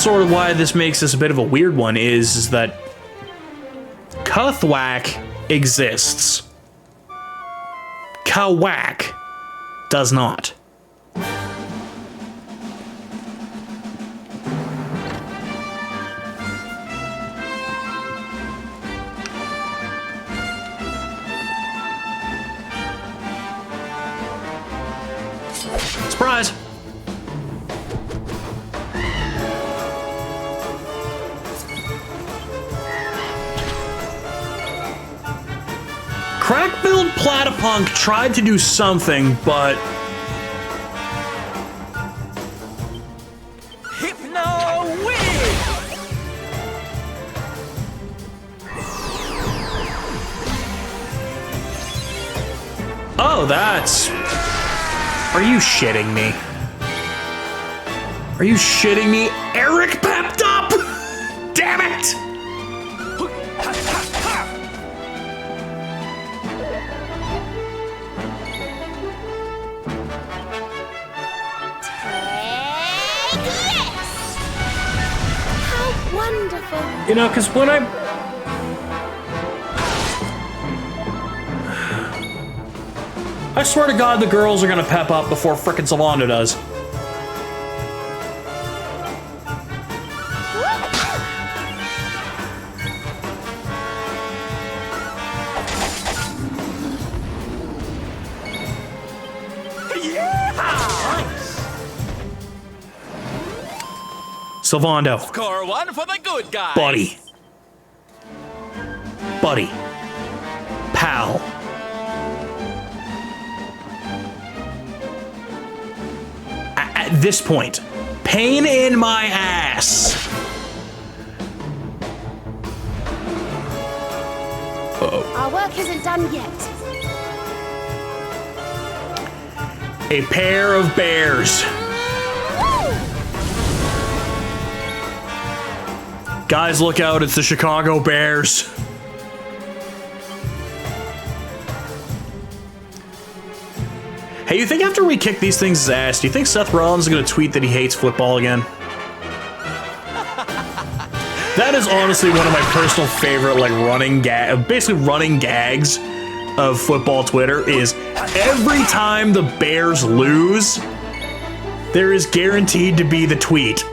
sort of why this makes this a bit of a weird one is that Cuthwack exists. Kawack does not. Surprise! Crack-build Platypunk tried to do something, but... Hypno win! Oh, that's... Are you shitting me? Are you shitting me? Eric pepped up! Damn it! How wonderful. You know, because when I swear to God, the girls are gonna pep up before frickin' Sylvando does. Sylvando. Score one for the good guy. Buddy. Buddy. Pal. At this point, pain in my ass. Uh-oh. Our work isn't done yet. A pair of bears. Guys, look out, it's the Chicago Bears. Hey, you think after we kick these things' ass, do you think Seth Rollins is gonna tweet that he hates football again? That is honestly one of my personal favorite, like, basically running gags of football Twitter is every time the Bears lose, there is guaranteed to be the tweet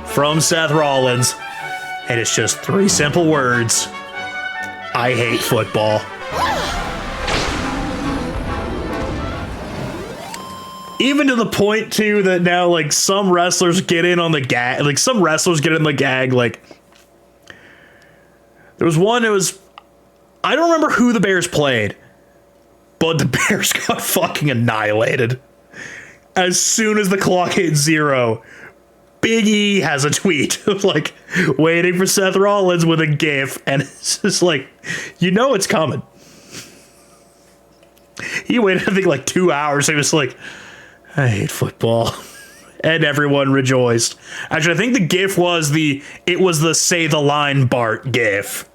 from Seth Rollins. And it's just 3 simple words. I hate football. Even to the point, too, that now, like, some wrestlers get in on the gag. Like, some wrestlers get in the gag, like... There was one, it was... I don't remember who the Bears played. But the Bears got fucking annihilated. As soon as the clock hit 0... Big E has a tweet of like waiting for Seth Rollins with a GIF, and it's just like, you know it's coming. He waited, I think, like 2 hours. He was like, I hate football. And everyone rejoiced. Actually, I think the GIF was the say the line Bart GIF.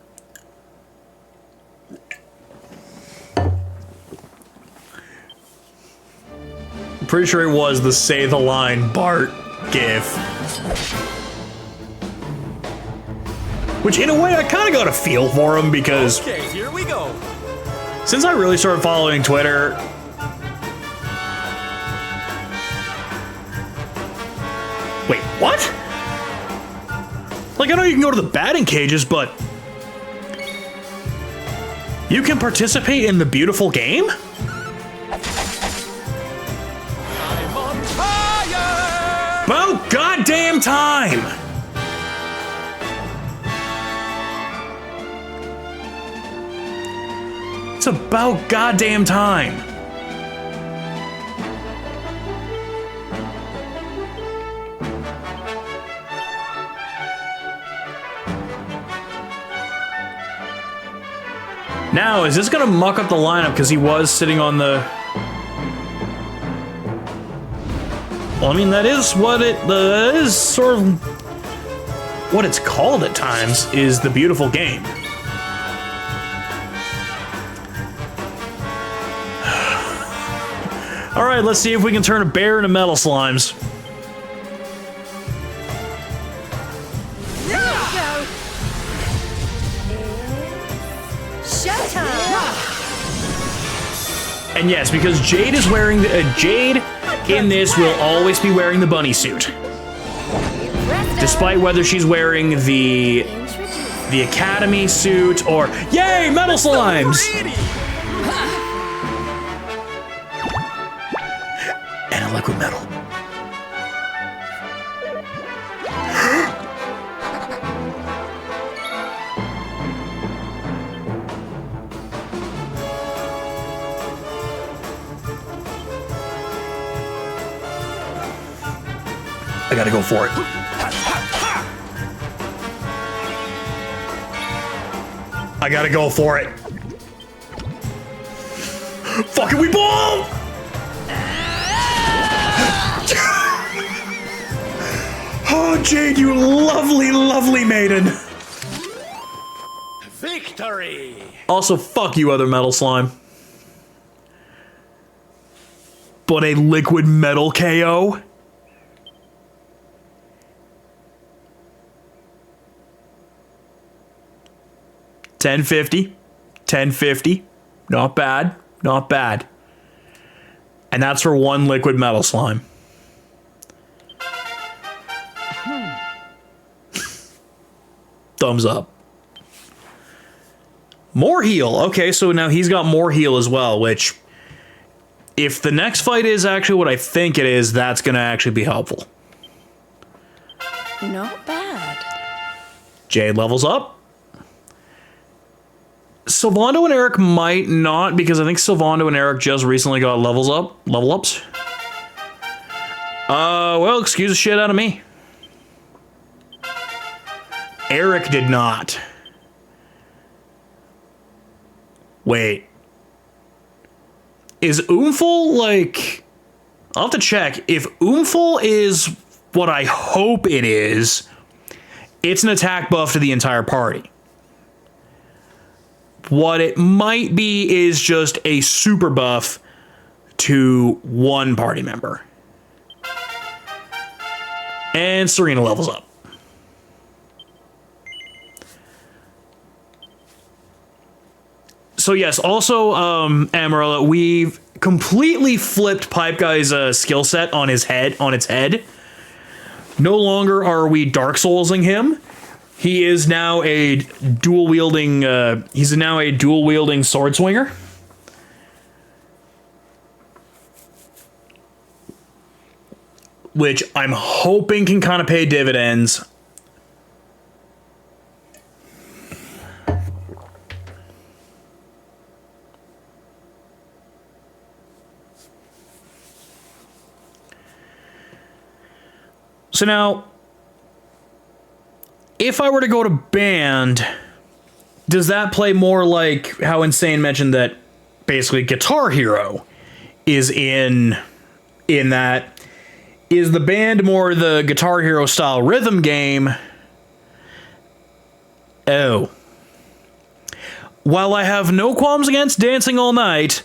I'm pretty sure it was the say the line Bart GIF. Which, in a way, I kind of got a feel for him because... Okay, here we go. Since I really started following Twitter... Wait, what? Like, I know you can go to the batting cages, but... You can participate in the beautiful game? I'm on fire! About goddamn time! It's about goddamn time. Now, is this gonna muck up the lineup because he was sitting on the... Well, I mean, that is what that is sort of what it's called at times, is the beautiful game. All right, let's see if we can turn a bear into metal slimes. And yes, because Jade is wearing Jade in this will always be wearing the bunny suit, despite whether she's wearing the Academy suit or yay, metal slimes and a liquid metal. I gotta go for it. I gotta go for it. Fucking we ball! Oh, Jade, you lovely, lovely maiden. Victory! Also, fuck you, other metal slime. But a liquid metal KO? $10.50. Not bad. Not bad. And that's for one liquid metal slime. Thumbs up. More heal. Okay, so now he's got more heal as well, which, if the next fight is actually what I think it is, that's going to actually be helpful. Not bad. Jade levels up. Sylvando and Eric might not, because I think Sylvando and Eric just recently got level ups. Well, excuse the shit out of me. Eric did not. Wait. Is Oomful, like... I'll have to check. If Oomful is what I hope it is, it's an attack buff to the entire party. What it might be is just a super buff to one party member. And Serena levels up. So yes, also, Amarella, we've completely flipped Pipe Guy's skill set on its head. No longer are we Dark Soulsing him. He is now a dual wielding sword swinger. Which I'm hoping can kind of pay dividends. So now, if I were to go to band, does that play more like how Insane mentioned that basically Guitar Hero is in that? Is the band more the Guitar Hero style rhythm game? Oh. While I have no qualms against dancing all night,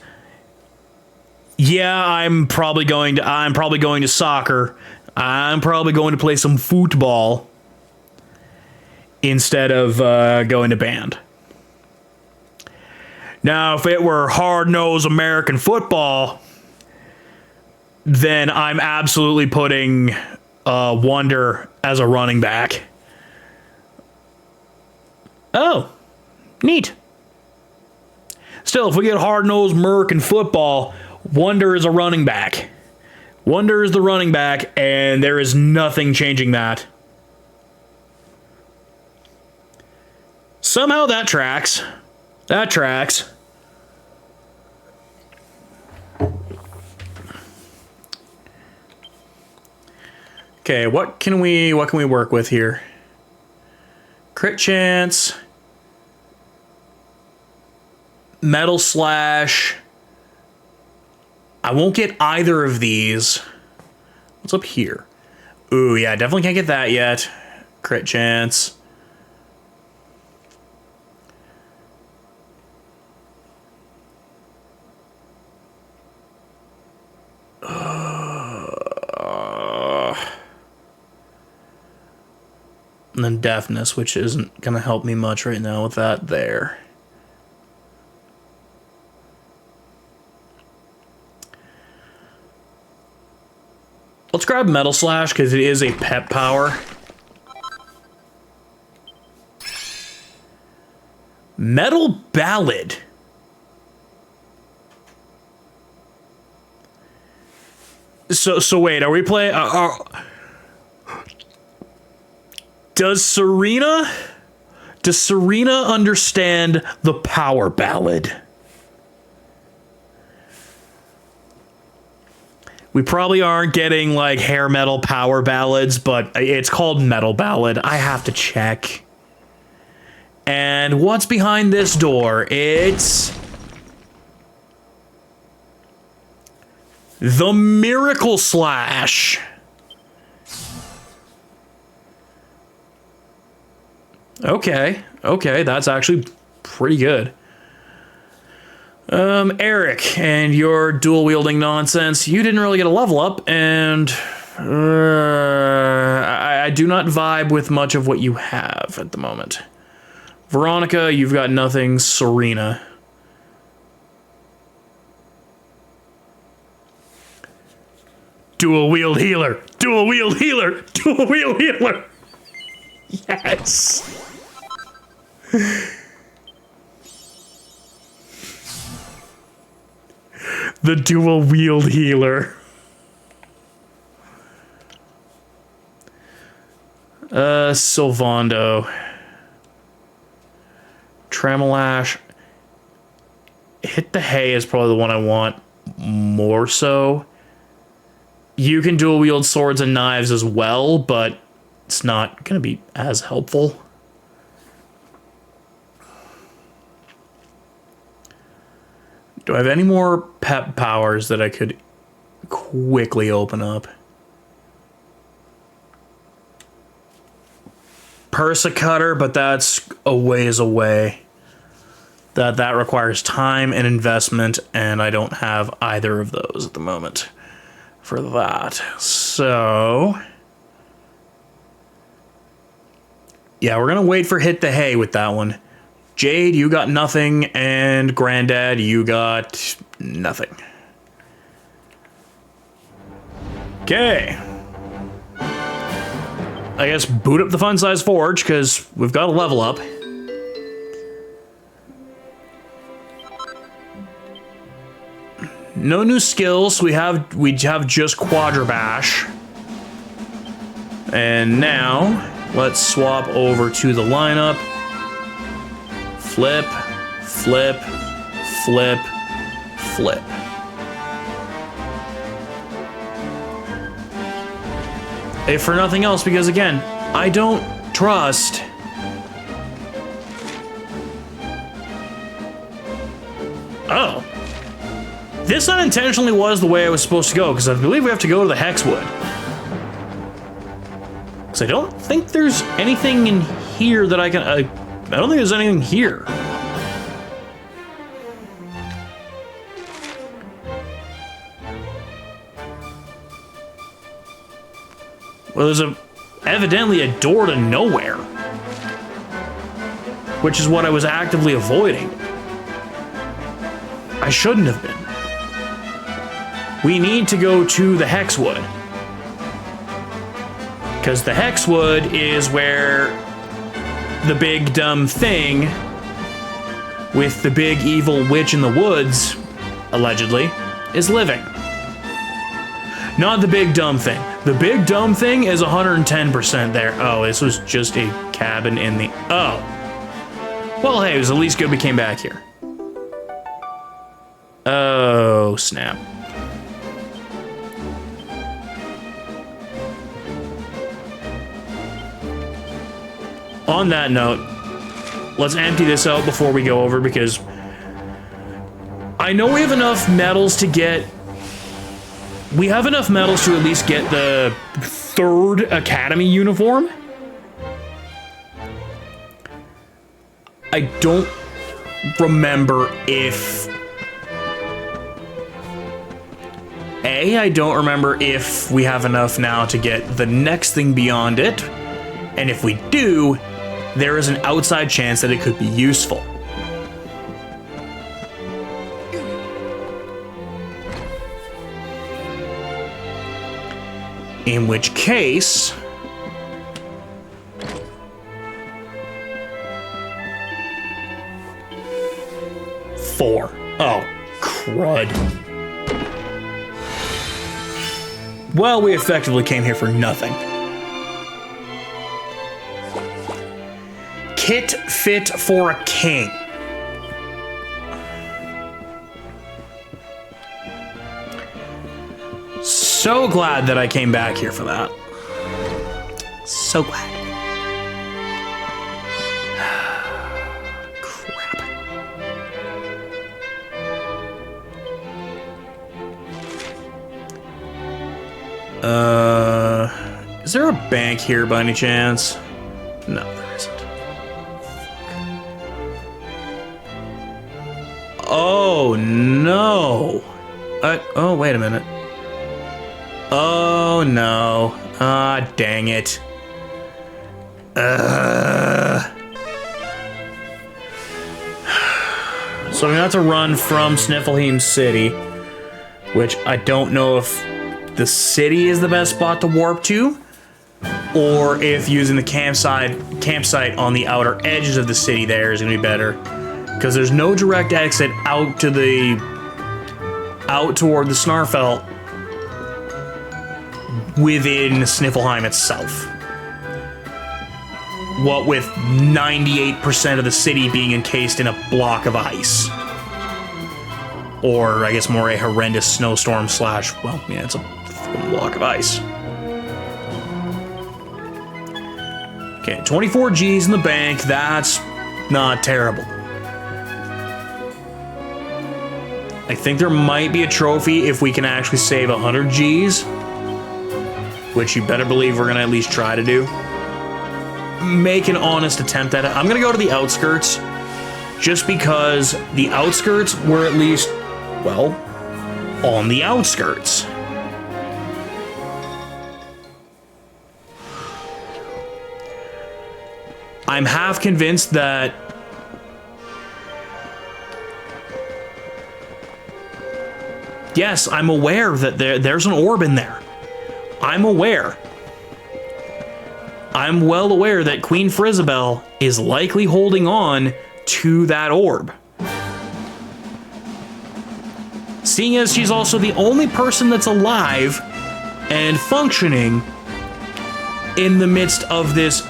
yeah, I'm probably going to soccer. I'm probably going to play some football instead of going to band. Now, if it were hard-nosed American football, then I'm absolutely putting Wonder as a running back. Oh, neat. Still, if we get hard-nosed American football, Wonder is a running back. Wonder is the running back, and there is nothing changing that. Somehow that tracks. That tracks. Okay, what can we work with here? Crit chance. Metal slash. I won't get either of these. What's up here? Ooh, yeah, definitely can't get that yet. Crit chance. And then deafness, which isn't going to help me much right now with that there. Let's grab Metal Slash because it is a pep power. Metal Ballad. So wait, are we playing? Does Serena understand the power ballad? We probably aren't getting like hair metal power ballads, but it's called Metal Ballad. I have to check. And what's behind this door? It's the Miracle Slash. Okay, that's actually pretty good. Eric, and your dual wielding nonsense. You didn't really get a level up, and I do not vibe with much of what you have at the moment. Veronica, you've got nothing. Serena. Dual wield healer. Dual wield healer. Dual wield healer. Yes. The dual wield healer. Sylvando. Tremolash. Hit the Hay is probably the one I want more so. You can dual wield swords and knives as well, but it's not going to be as helpful. Do I have any more pep powers that I could quickly open up? Persicutter, but that's a ways away. That requires time and investment, and I don't have either of those at the moment for that. So yeah, we're gonna wait for Hit the Hay with that one. Jade, you got nothing, and Granddad, you got nothing. Okay. I guess boot up the Fun Size Forge, because we've got a level up. No new skills. We have just Quadra Bash. And now, let's swap over to the lineup. Flip, flip, flip, flip. If for nothing else, because again, I don't trust oh. This unintentionally was the way I was supposed to go, because I believe we have to go to the Hexwood. Because I don't think there's anything in here that I can... I don't think there's anything here. Well, there's evidently a door to nowhere. Which is what I was actively avoiding. I shouldn't have been. We need to go to the Hexwood. Because the Hexwood is where the big dumb thing with the big evil witch in the woods, allegedly, is living. Not the big dumb thing. The big dumb thing is 110% there. Oh, this was just a cabin in the... Oh. Well, hey, it was at least good we came back here. Oh, snap. On that note, let's empty this out before we go over, because I know we have enough medals to get... We have enough medals to at least get the 3rd Academy uniform. I don't remember if... I don't remember if we have enough now to get the next thing beyond it. And if we do, there is an outside chance that it could be useful. In which case... Four. Oh, crud. Well, we effectively came here for nothing. Kit fit for a king. So glad that I came back here for that. So glad. Crap. Is there a bank here by any chance? No, there isn't. Oh, no. Oh, wait a minute. Oh, no. Ah, dang it. So I'm gonna have to run from Sniffleheim City, which I don't know if the city is the best spot to warp to, or if using the campsite on the outer edges of the city there is gonna be better, because there's no direct exit out toward the Snarfell within Sniffleheim itself. What with 98% of the city being encased in a block of ice. Or, I guess, more a horrendous snowstorm slash, well, yeah, it's a block of ice. Okay, 24 G's in the bank, that's not terrible. I think there might be a trophy if we can actually save 100 G's. Which you better believe we're gonna at least try to do. Make an honest attempt at it. I'm gonna go to the outskirts, just because the outskirts were at least, well, on the outskirts. I'm half convinced that yes, I'm aware that there's an orb in there. I'm aware. I'm well aware that Queen Frizzabel is likely holding on to that orb. Seeing as she's also the only person that's alive and functioning in the midst of this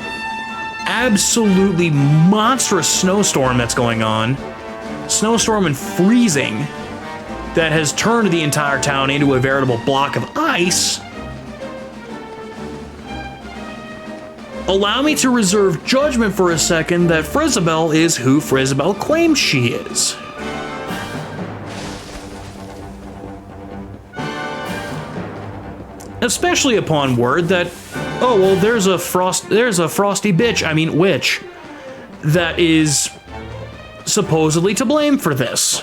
absolutely monstrous snowstorm that's going on. Snowstorm and freezing that has turned the entire town into a veritable block of ice. Allow me to reserve judgment for a second that Frizzabel is who Frizzabel claims she is. Especially upon word that, oh well, there's a frosty witch that is supposedly to blame for this.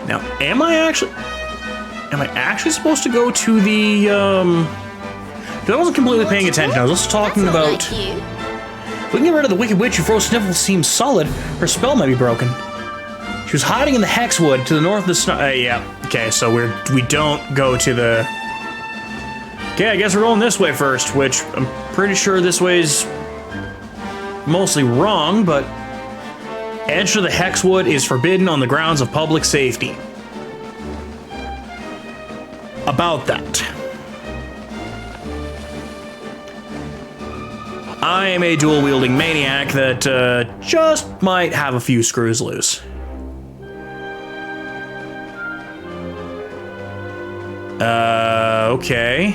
Now, am I actually supposed to go to the, because I wasn't completely paying attention. I was also talking about, if we can get rid of the Wicked Witch who froze Sniffle seems solid, her spell might be broken. She was hiding in the Hexwood to the north of the snow, yeah. Okay, so we don't go to the, okay, I guess we're going this way first, which I'm pretty sure this way's mostly wrong, but entry to the Hexwood is forbidden on the grounds of public safety. About that. I am a dual-wielding maniac that just might have a few screws loose. Okay.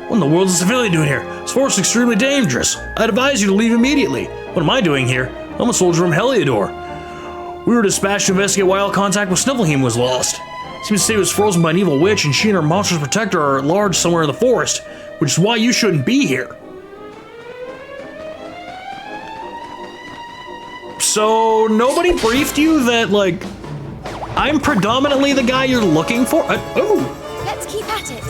What in the world is a civilian doing here? This forest is extremely dangerous. I'd advise you to leave immediately. What am I doing here? I'm a soldier from Heliodor. We were dispatched to investigate why all contact with Sniffleheim was lost. Seems the city was frozen by an evil witch, and she and her monstrous protector are at large somewhere in the forest, which is why you shouldn't be here. So nobody briefed you that, like, I'm predominantly the guy you're looking for? Oh! Let's keep at it.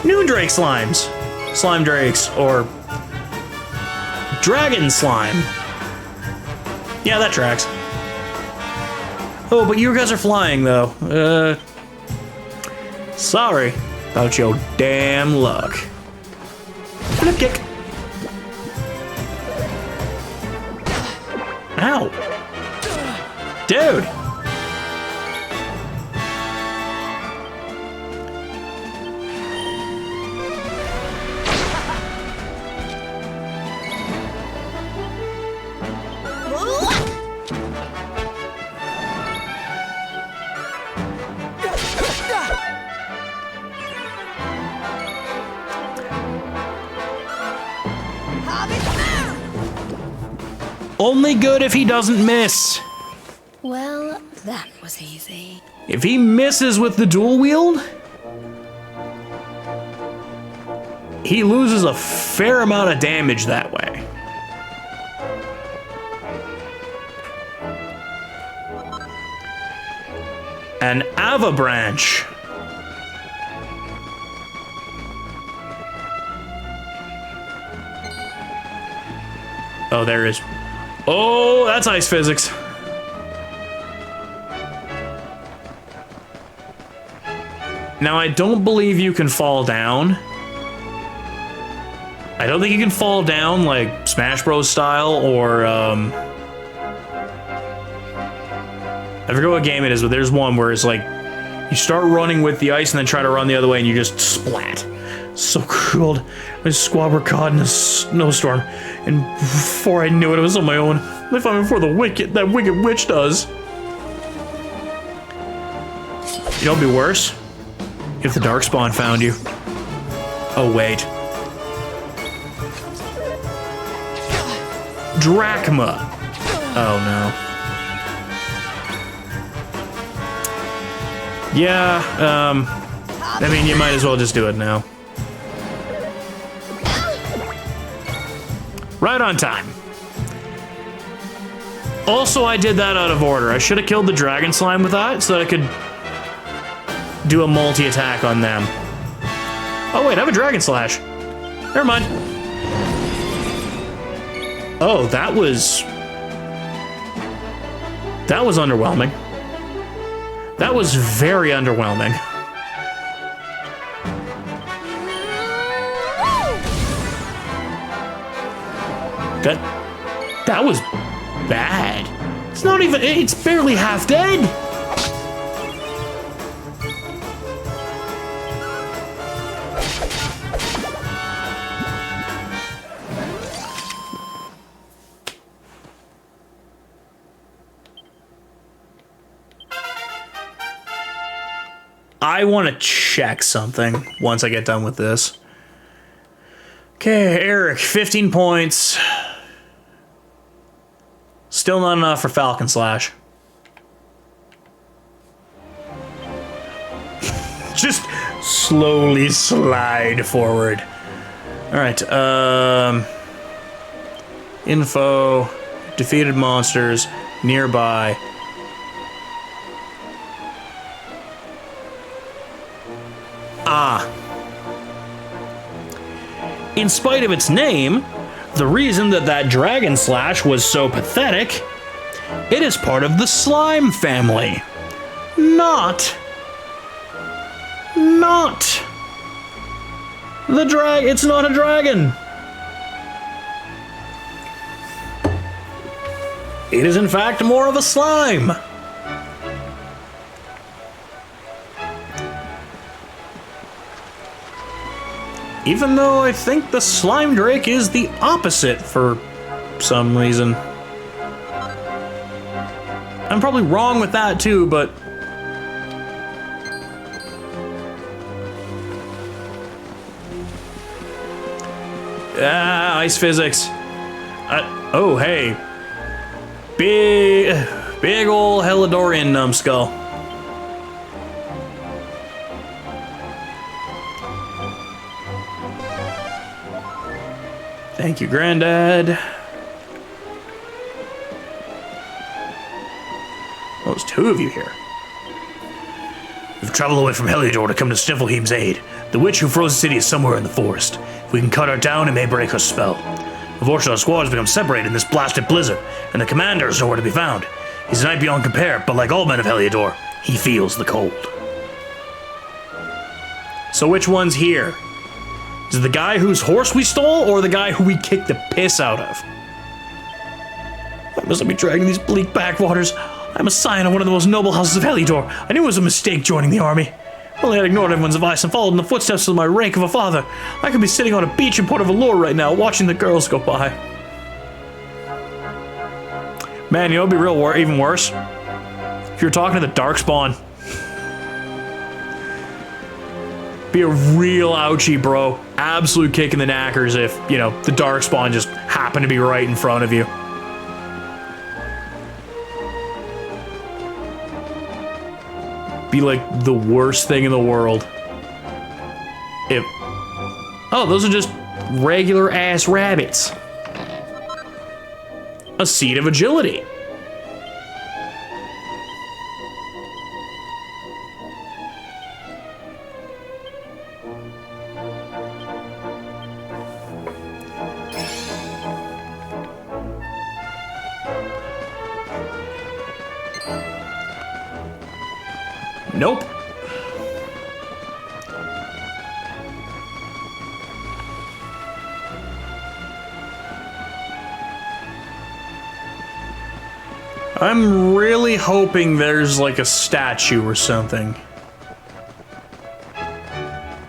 Noondrake slimes. Slime drakes, or dragon slime. Yeah, that tracks. Oh, but you guys are flying, though. Sorry about your damn luck. Flip kick. Ow. Dude. Only good if he doesn't miss. Well, that was easy. If he misses with the dual wield, he loses a fair amount of damage that way. An avalanche. Oh, there is. Oh, that's ice physics. Now, I don't believe you can fall down. I don't think you can fall down like Smash Bros. Style or, I forget what game it is, but there's one where it's like, you start running with the ice and then try to run the other way and you just splat. So cold. My squad were caught in a snowstorm, and before I knew it, I was on my own. They found me before that wicked witch does. You know what'd be worse? If the Darkspawn found you. Oh, wait. Drachma. Oh, no. Yeah, I mean, you might as well just do it now. Right on time. Also, I did that out of order. I should have killed the dragon slime with that so that I could do a multi-attack on them. Oh wait, I have a dragon slash. Never mind. Oh, that was underwhelming. That was very underwhelming. That was bad. It's not even, it's barely half dead. I want to check something once I get done with this. Okay, Eric, 15 points. Still not enough for Falcon Slash. Just slowly slide forward. All right, info, defeated monsters, nearby. Ah. In spite of its name, the reason that Dragon Slash was so pathetic, it is part of the slime family. Not the dragon. It's not a dragon. It is in fact more of a slime. Even though I think the Slime Drake is the opposite for some reason. I'm probably wrong with that too, but... ice physics. Oh, hey. Big ol' Helidorian numbskull. Thank you, Granddad. Well, there's two of you here. We've traveled away from Heliodor to come to Sniffleheim's aid. The witch who froze the city is somewhere in the forest. If we can cut her down, it may break her spell. Unfortunately, our squad has become separated in this blasted blizzard, and the commander is nowhere to be found. He's a knight beyond compare, but like all men of Heliodor, he feels the cold. So which one's here? Is it the guy whose horse we stole, or the guy who we kicked the piss out of? Why must I be dragging these bleak backwaters? I'm a scion of one of the most noble houses of Heliodor. I knew it was a mistake joining the army. Well, I had ignored everyone's advice and followed in the footsteps of my rank of a father. I could be sitting on a beach in Port of Allure right now, watching the girls go by. Man, you know what'd be even worse? If you're talking to the Darkspawn. Be a real ouchie, bro. Absolute kick in the knackers if, you know, the Darkspawn just happened to be right in front of you. Be like the worst thing in the world. If... Oh, those are just regular ass rabbits. A seed of agility. Nope. I'm really hoping there's like a statue or something.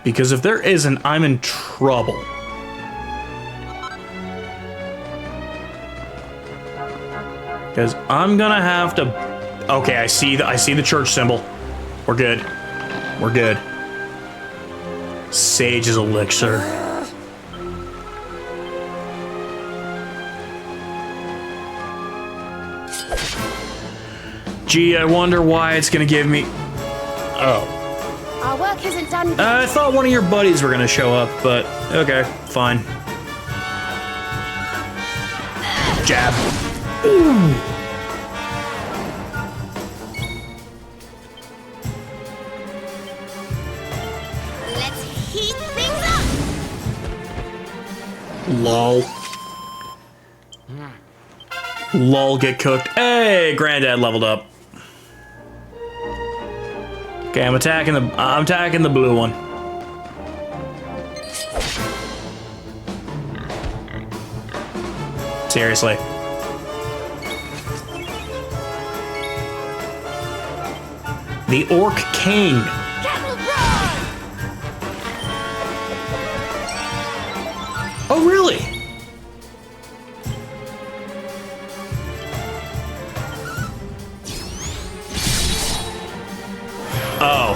Because if there isn't, I'm in trouble. Because I'm gonna have to... Okay, I see the church symbol. We're good. We're good. Sage's elixir. Gee, I wonder why it's gonna give me... Oh. Our work isn't done. I thought one of your buddies were gonna show up, but okay, fine. Jab. Ooh. Lol. Lol, get cooked. Hey, Granddad leveled up. Okay, I'm attacking the blue one. Seriously. The Orc King. Oh, really? Oh.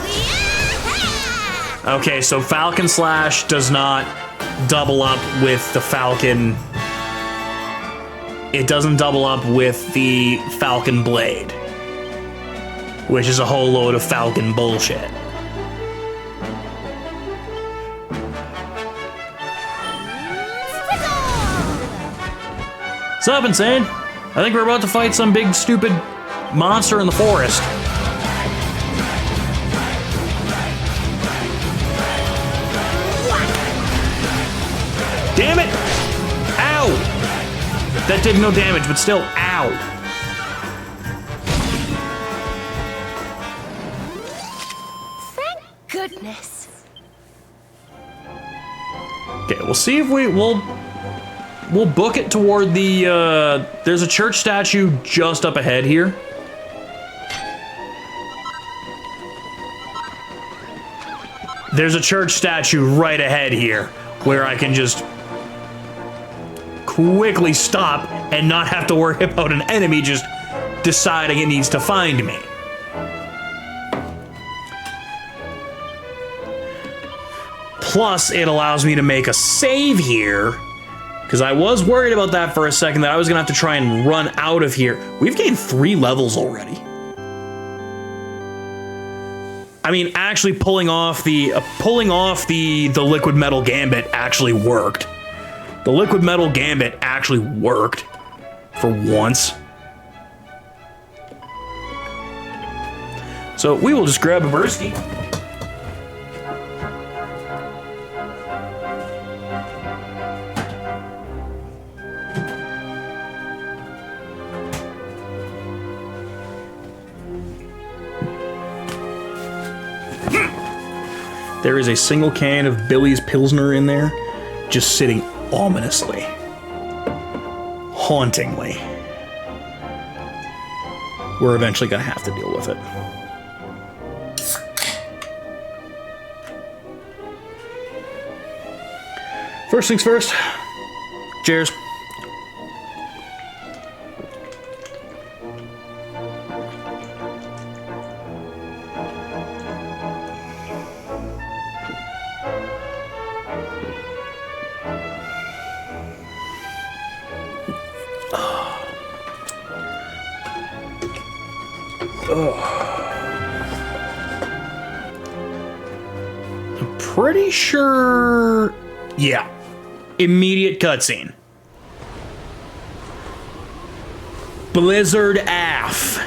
Okay, so Falcon Slash does not double up with the Falcon. It doesn't double up with the Falcon Blade, which is a whole load of Falcon bullshit. What's up, Insane? I think we're about to fight some big, stupid monster in the forest. Damn it! Ow! That did no damage, but still, ow! Thank goodness. Okay, we'll see if we'll book it toward the, there's a church statue just up ahead here. There's a church statue right ahead here where I can just quickly stop and not have to worry about an enemy just deciding it needs to find me. Plus, it allows me to make a save here. Because I was worried about that for a second, that I was gonna have to try and run out of here. We've gained 3 levels already. I mean, actually pulling off the liquid metal gambit actually worked. The liquid metal gambit actually worked for once. So we will just grab a Bursky. There is a single can of Billy's Pilsner in there, just sitting ominously, hauntingly. We're eventually gonna have to deal with it. First things first. Cheers. I'm pretty sure... Yeah. Immediate cutscene. Blizzard AF.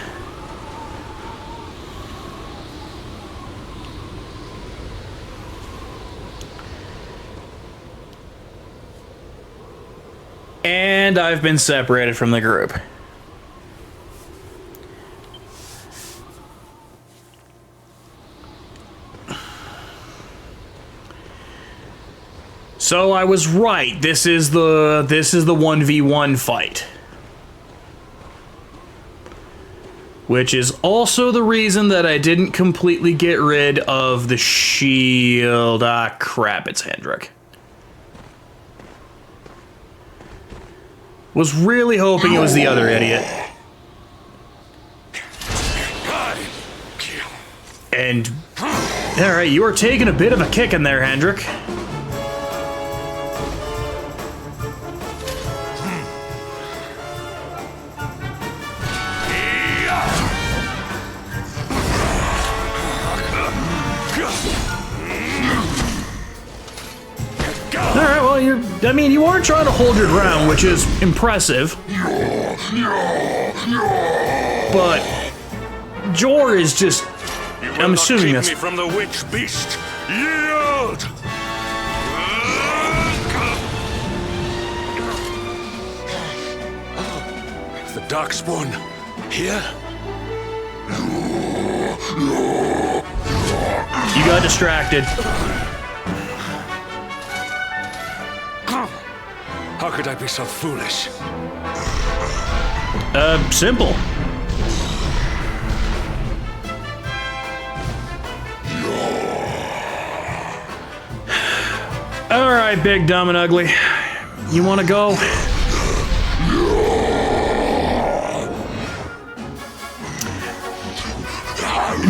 And I've been separated from the group. So I was right. This is the 1v1 fight. Which is also the reason that I didn't completely get rid of the shield. Ah, crap, it's Hendrik. Was really hoping it was the other idiot. And, alright, you are taking a bit of a kick in there, Hendrik. Alright, well, you are trying to hold your ground, which is impressive. But Jor is just... I'm assuming that's... me from the witch beast. Yield! The Darkspawn here? You got distracted. How could I be so foolish? Simple. Alright, big, dumb, and ugly. You wanna go?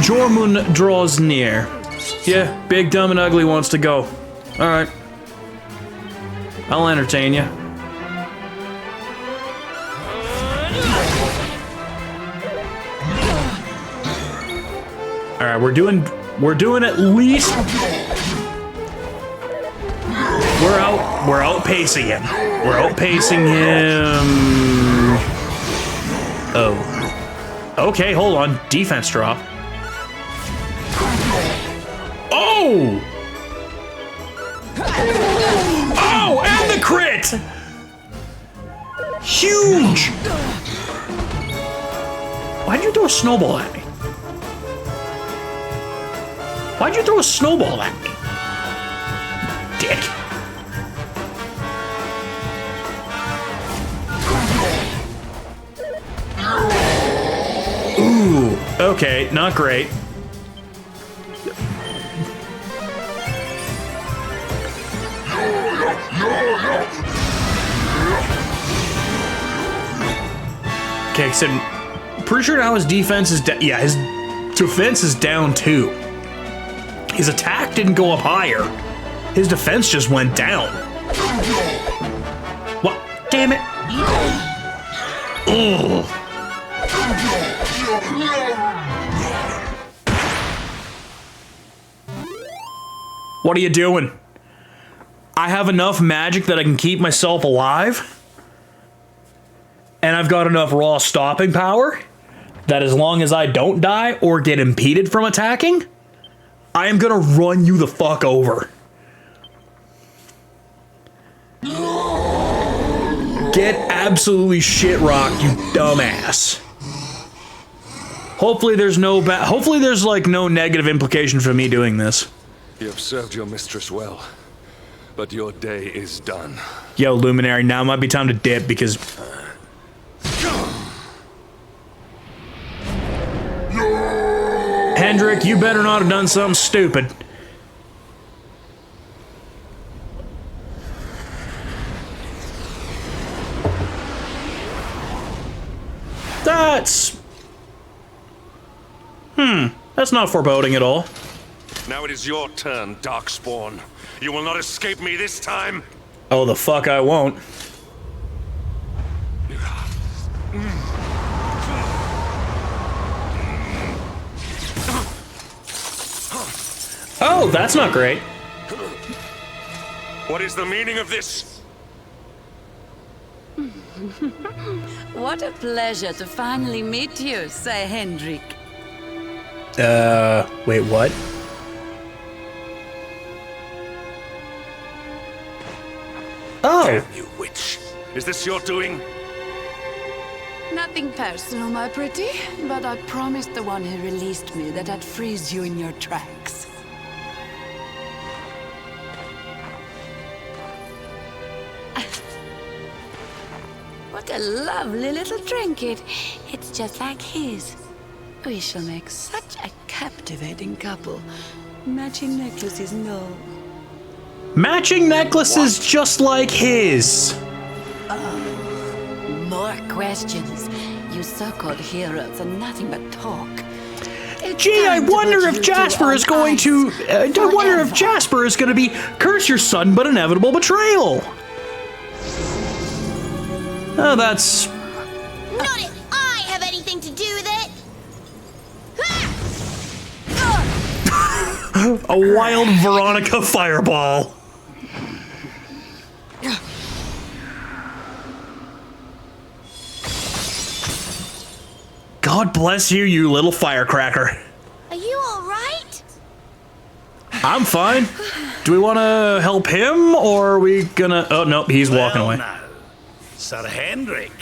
Jormund draws near. Yeah, big, dumb, and ugly wants to go. Alright. I'll entertain you. Alright, we're doing at least... We're outpacing him. We're outpacing him. Oh. Okay, hold on. Defense drop. Oh! Oh, and the crit! Huge! Why'd you throw a snowball at me? Why'd you throw a snowball at me? Dick. Ooh, okay, not great. Okay, so pretty sure now his defense is down. Yeah, his defense is down too. His attack didn't go up higher. His defense just went down. What? Damn it. Ugh. What are you doing? I have enough magic that I can keep myself alive. And I've got enough raw stopping power that as long as I don't die or get impeded from attacking, I am gonna run you the fuck over. Get absolutely shit rocked, you dumbass. Hopefully there's no like no negative implication for me doing this. You have served your mistress well, but your day is done. Yo, Luminary, now might be time to dip because... Hendrik, you better not have done something stupid. That's... That's not foreboding at all. Now it is your turn, Darkspawn. You will not escape me this time. Oh, the fuck I won't. Oh, that's not great. What is the meaning of this? What a pleasure to finally meet you, Sir Hendrik. Wait, what? Oh! Damn you, witch. Is this your doing? Nothing personal, my pretty, but I promised the one who released me that I'd freeze you in your tracks. What a lovely little trinket. It's just like his. We shall make such a captivating couple. Matching necklaces, no. Matching necklaces just like his. More questions. You so-called heroes are nothing but talk. It's Gee, I time to wonder put if you Jasper two is on going ice to... I wonder if forever. Jasper is going to be curse your son, but inevitable betrayal. Oh, that's... Not if I have anything to do with it. a wild Veronica fireball. God bless you, you little firecracker. Are you all right? I'm fine. Do we want to help him, or are we gonna... Oh, no, he's walking away. Now, Sir Hendrik,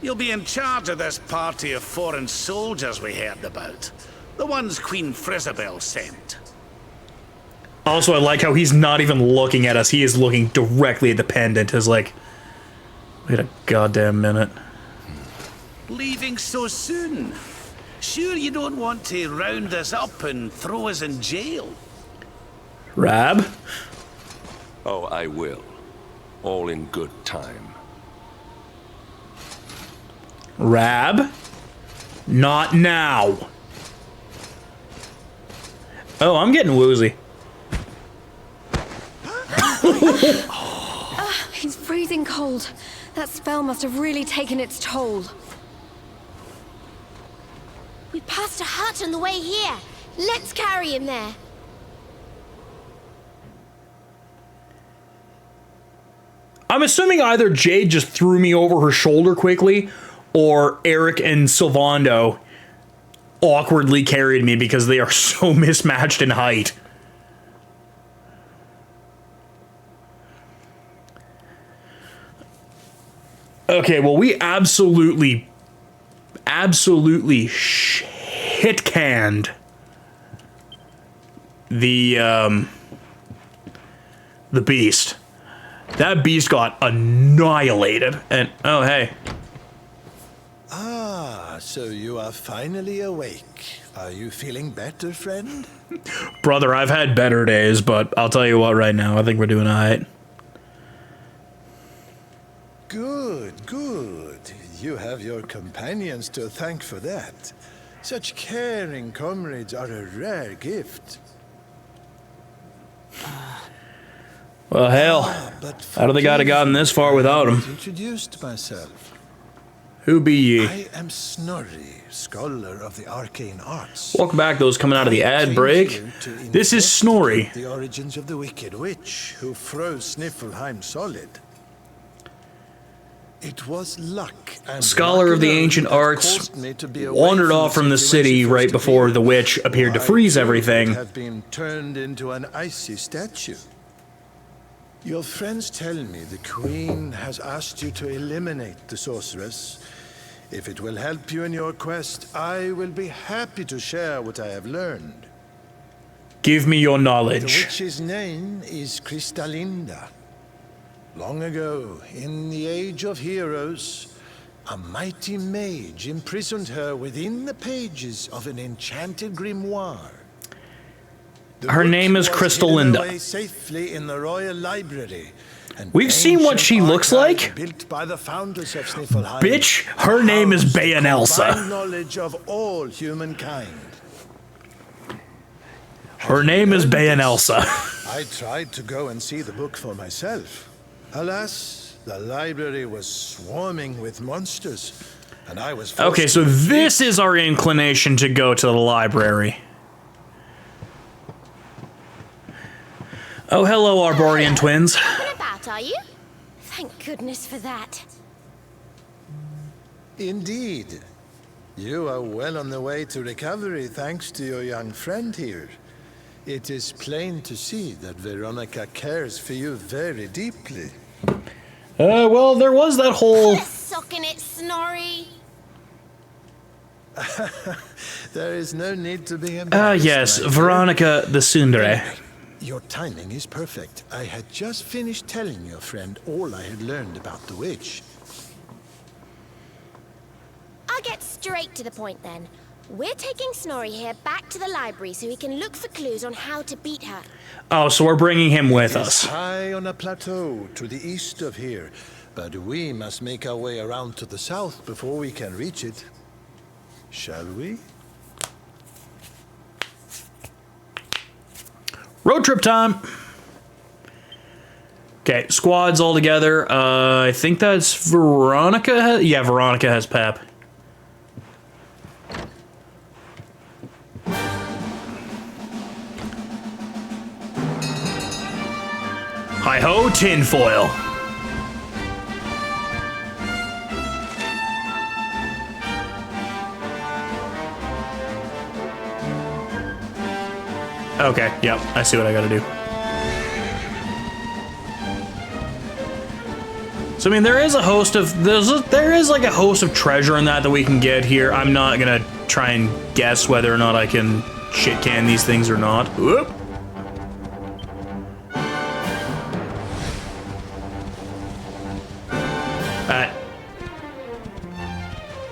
you'll be in charge of this party of foreign soldiers we heard about. The ones Queen Frisabel sent. Also, I like how he's not even looking at us. He is looking directly at the pendant. Is like, wait a goddamn minute. Leaving so soon? Sure you don't want to round us up and throw us in jail? Rab? Oh, I will. All in good time. Rab? Not now. Oh, I'm getting woozy. He's freezing cold. That spell must have really taken its toll. We passed a hut on the way here. Let's carry him there. I'm assuming either Jade just threw me over her shoulder quickly, or Eric and Sylvando awkwardly carried me because they are so mismatched in height. Okay, well, we absolutely shit-canned the beast. That beast got annihilated, and oh hey. Ah, so you are finally awake. Are you feeling better, friend? Brother, I've had better days, but I'll tell you what right now, I think we're doing alright. Good, good. You have your companions to thank for that. Such caring comrades are a rare gift. Well, hell, But I don't think I'd have gotten this far without him. Introduced myself. Who be ye? I am Snorri, scholar of the arcane arts. Welcome back, those coming out of the I ad came break. here to This is Snorri. investigate the origins of the wicked witch who froze Sniffelheim solid. It was luck and Scholar of the luck ancient alone that arts, caused me to be away wandered off from the city when she right first before appeared. the witch appeared to I freeze too everything. would have been turned into an icy statue. Your friends tell me the Queen has asked you to eliminate the sorceress. If it will help you in your quest, I will be happy to share what I have learned. Give me your The knowledge. witch's name is Cristalinda. Long ago, in the Age of Heroes, a mighty mage imprisoned her within the pages of an enchanted grimoire. The Her book name is was Cristalinda. hidden away safely in the royal library. An We've seen what she ancient looks archive like. Built by the founders of Sniffleheim. Bitch, her name is Housed the Bayanelsa. combined knowledge of all humankind. Her name is Bayanelsa. I tried to go and see the book for myself. Alas, the library was swarming with monsters, and I was forced Okay, so to retreat. this is our inclination to go to the library. Oh, hello, Arborian twins. What about, are you? Thank goodness for that. Indeed. You are well on the way to recovery thanks to your young friend here. It is plain to see that Veronica cares for you very deeply. Well, there was that whole... Socking it, Snorri. There is no need to be embarrassed. yes, my dear. Veronica the Tsundere. Your timing is perfect. I had just finished telling your friend all I had learned about the witch. I'll get straight to the point then. We're taking Snorri here back to the library so he can look for clues on how to beat her. Oh, so we're bringing him with It's us. high on a plateau to the east of here, but we must make our way around to the south before we can reach it. Shall we? Road trip time. Okay, squads all together. I think that's Veronica. Yeah, Veronica has Pep. Hi-ho, tinfoil. Okay, yep, I see what I gotta do. So I mean, there is a host of there is like a host of treasure in that we can get here. I'm not gonna try and guess whether or not I can shit can these things or not. Whoop.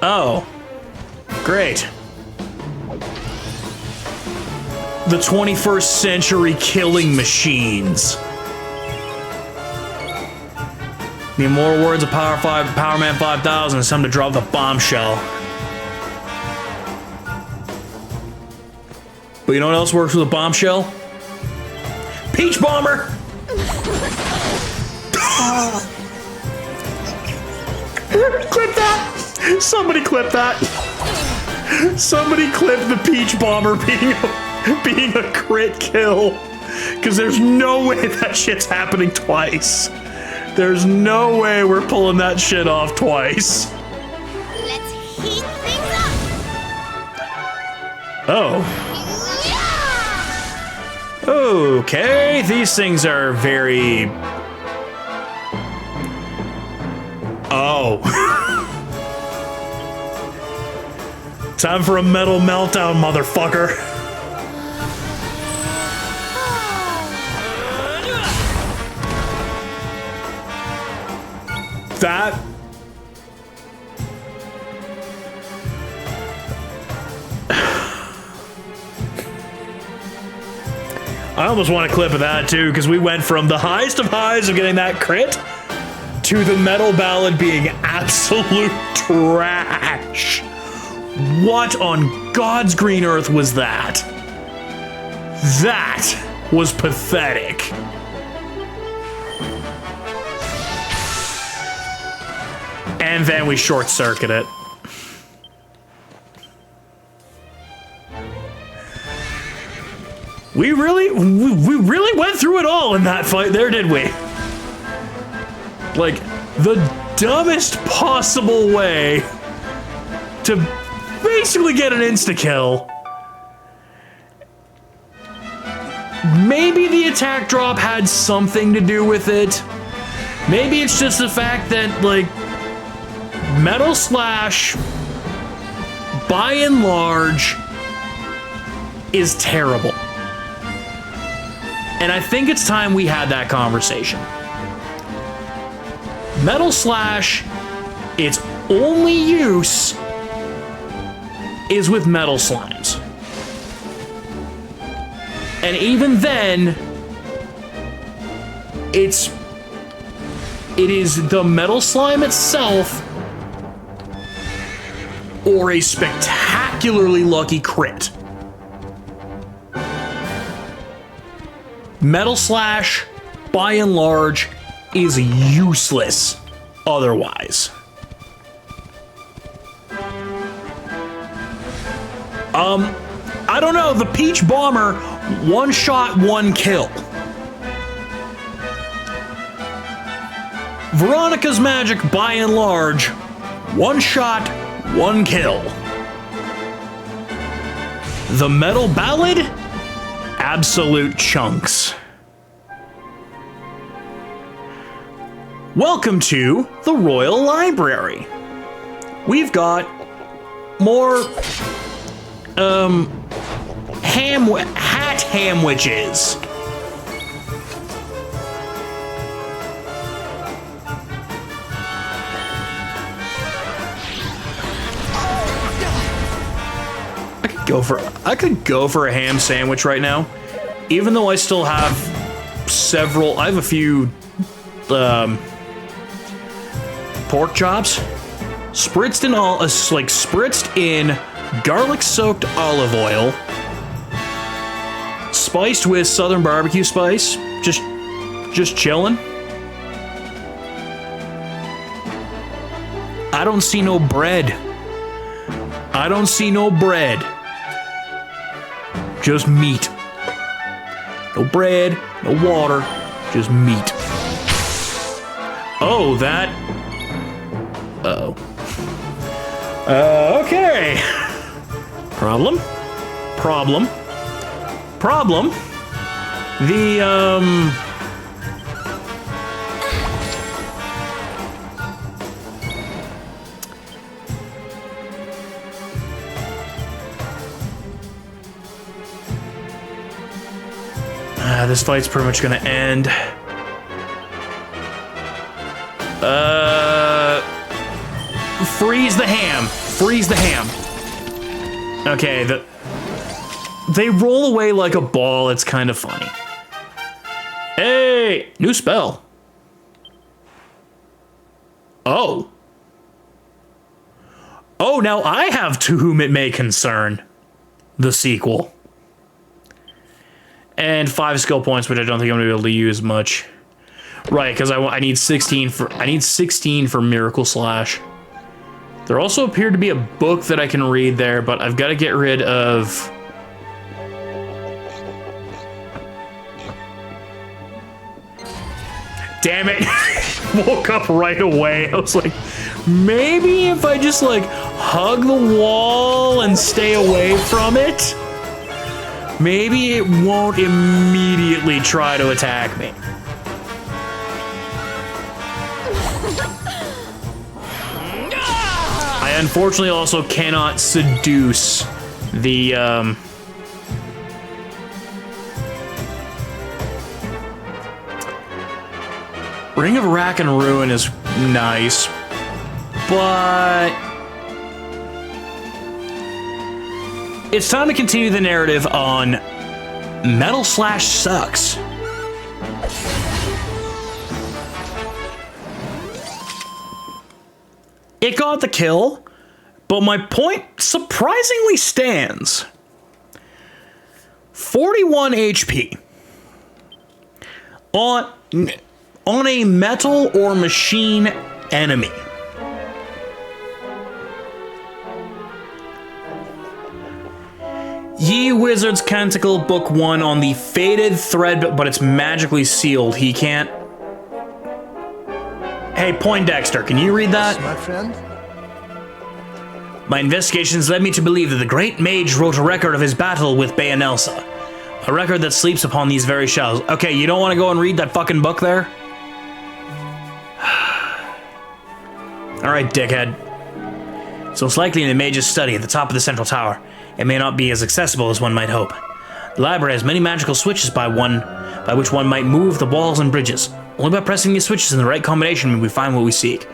Oh, great. The 21st century killing machines. Need more words of Power Man 5000. It's time to drop the bombshell. But you know what else works with a bombshell? Peach Bomber! Clip that! Somebody clip that! Somebody clip the Peach Bomber being a crit kill. Because there's no way that shit's happening twice. There's no way we're pulling that shit off twice. Let's heat things up! Oh. Yeah! Okay, these things are very... Oh. Time for a metal meltdown, motherfucker. That... I almost want a clip of that too, because we went from the highest of highs of getting that crit to the metal ballad being absolute trash. What on God's green earth was that? That was pathetic. And then we short circuit it. We really went through it all in that fight there, did we? Like, the dumbest possible way to basically get an insta-kill. Maybe the attack drop had something to do with it. Maybe it's just the fact that, like, Metal Slash, by and large, is terrible. And I think it's time we had that conversation. Metal Slash, its only use is with metal slimes. And even then, it is the metal slime itself or a spectacularly lucky crit. Metal Slash, by and large, is useless otherwise. I don't know, the Peach Bomber, one shot, one kill. Veronica's Magic, by and large, one shot, one kill. The Metal Ballad, absolute chunks. Welcome to the Royal Library. We've got more hat hamwiches. I could go for a ham sandwich right now, even though I still have several. I have a few pork chops, spritzed in garlic-soaked olive oil, spiced with southern barbecue spice, just chilling. I don't see no bread. I don't see no bread. Just meat. No bread, no water, just meat. Oh, that. Uh-oh. Okay. Problem. This fight's pretty much gonna end. Freeze the ham. Freeze the ham. Okay, they roll away like a ball. It's kind of funny. Hey, new spell. Oh. Oh, now I have To Whom It May Concern, the sequel. And 5 skill points, which I don't think I'm gonna be able to use much. Right, because I need 16 for Miracle Slash. There also appeared to be a book that I can read there, but I've got to get rid of. Damn it! Woke up right away. I was like, maybe if I just like hug the wall and stay away from it, maybe it won't immediately try to attack me. I unfortunately also cannot seduce the Ring of Rack and Ruin is nice, but it's time to continue the narrative on Metal Slash sucks. It got the kill, but my point surprisingly stands. 41 HP on a metal or machine enemy. Ye Wizard's Canticle, Book 1 on the faded thread, but it's magically sealed. He can't. Hey, Poindexter, can you read that? Yes, my friend? My investigations led me to believe that the great mage wrote a record of his battle with Bayanelsa. A record that sleeps upon these very shelves. Okay, you don't want to go and read that fucking book there? Alright, dickhead. So it's likely in the mage's study at the top of the central tower. It may not be as accessible as one might hope. The library has many magical switches by which one might move the walls and bridges. Only by pressing these switches in the right combination may we find what we seek.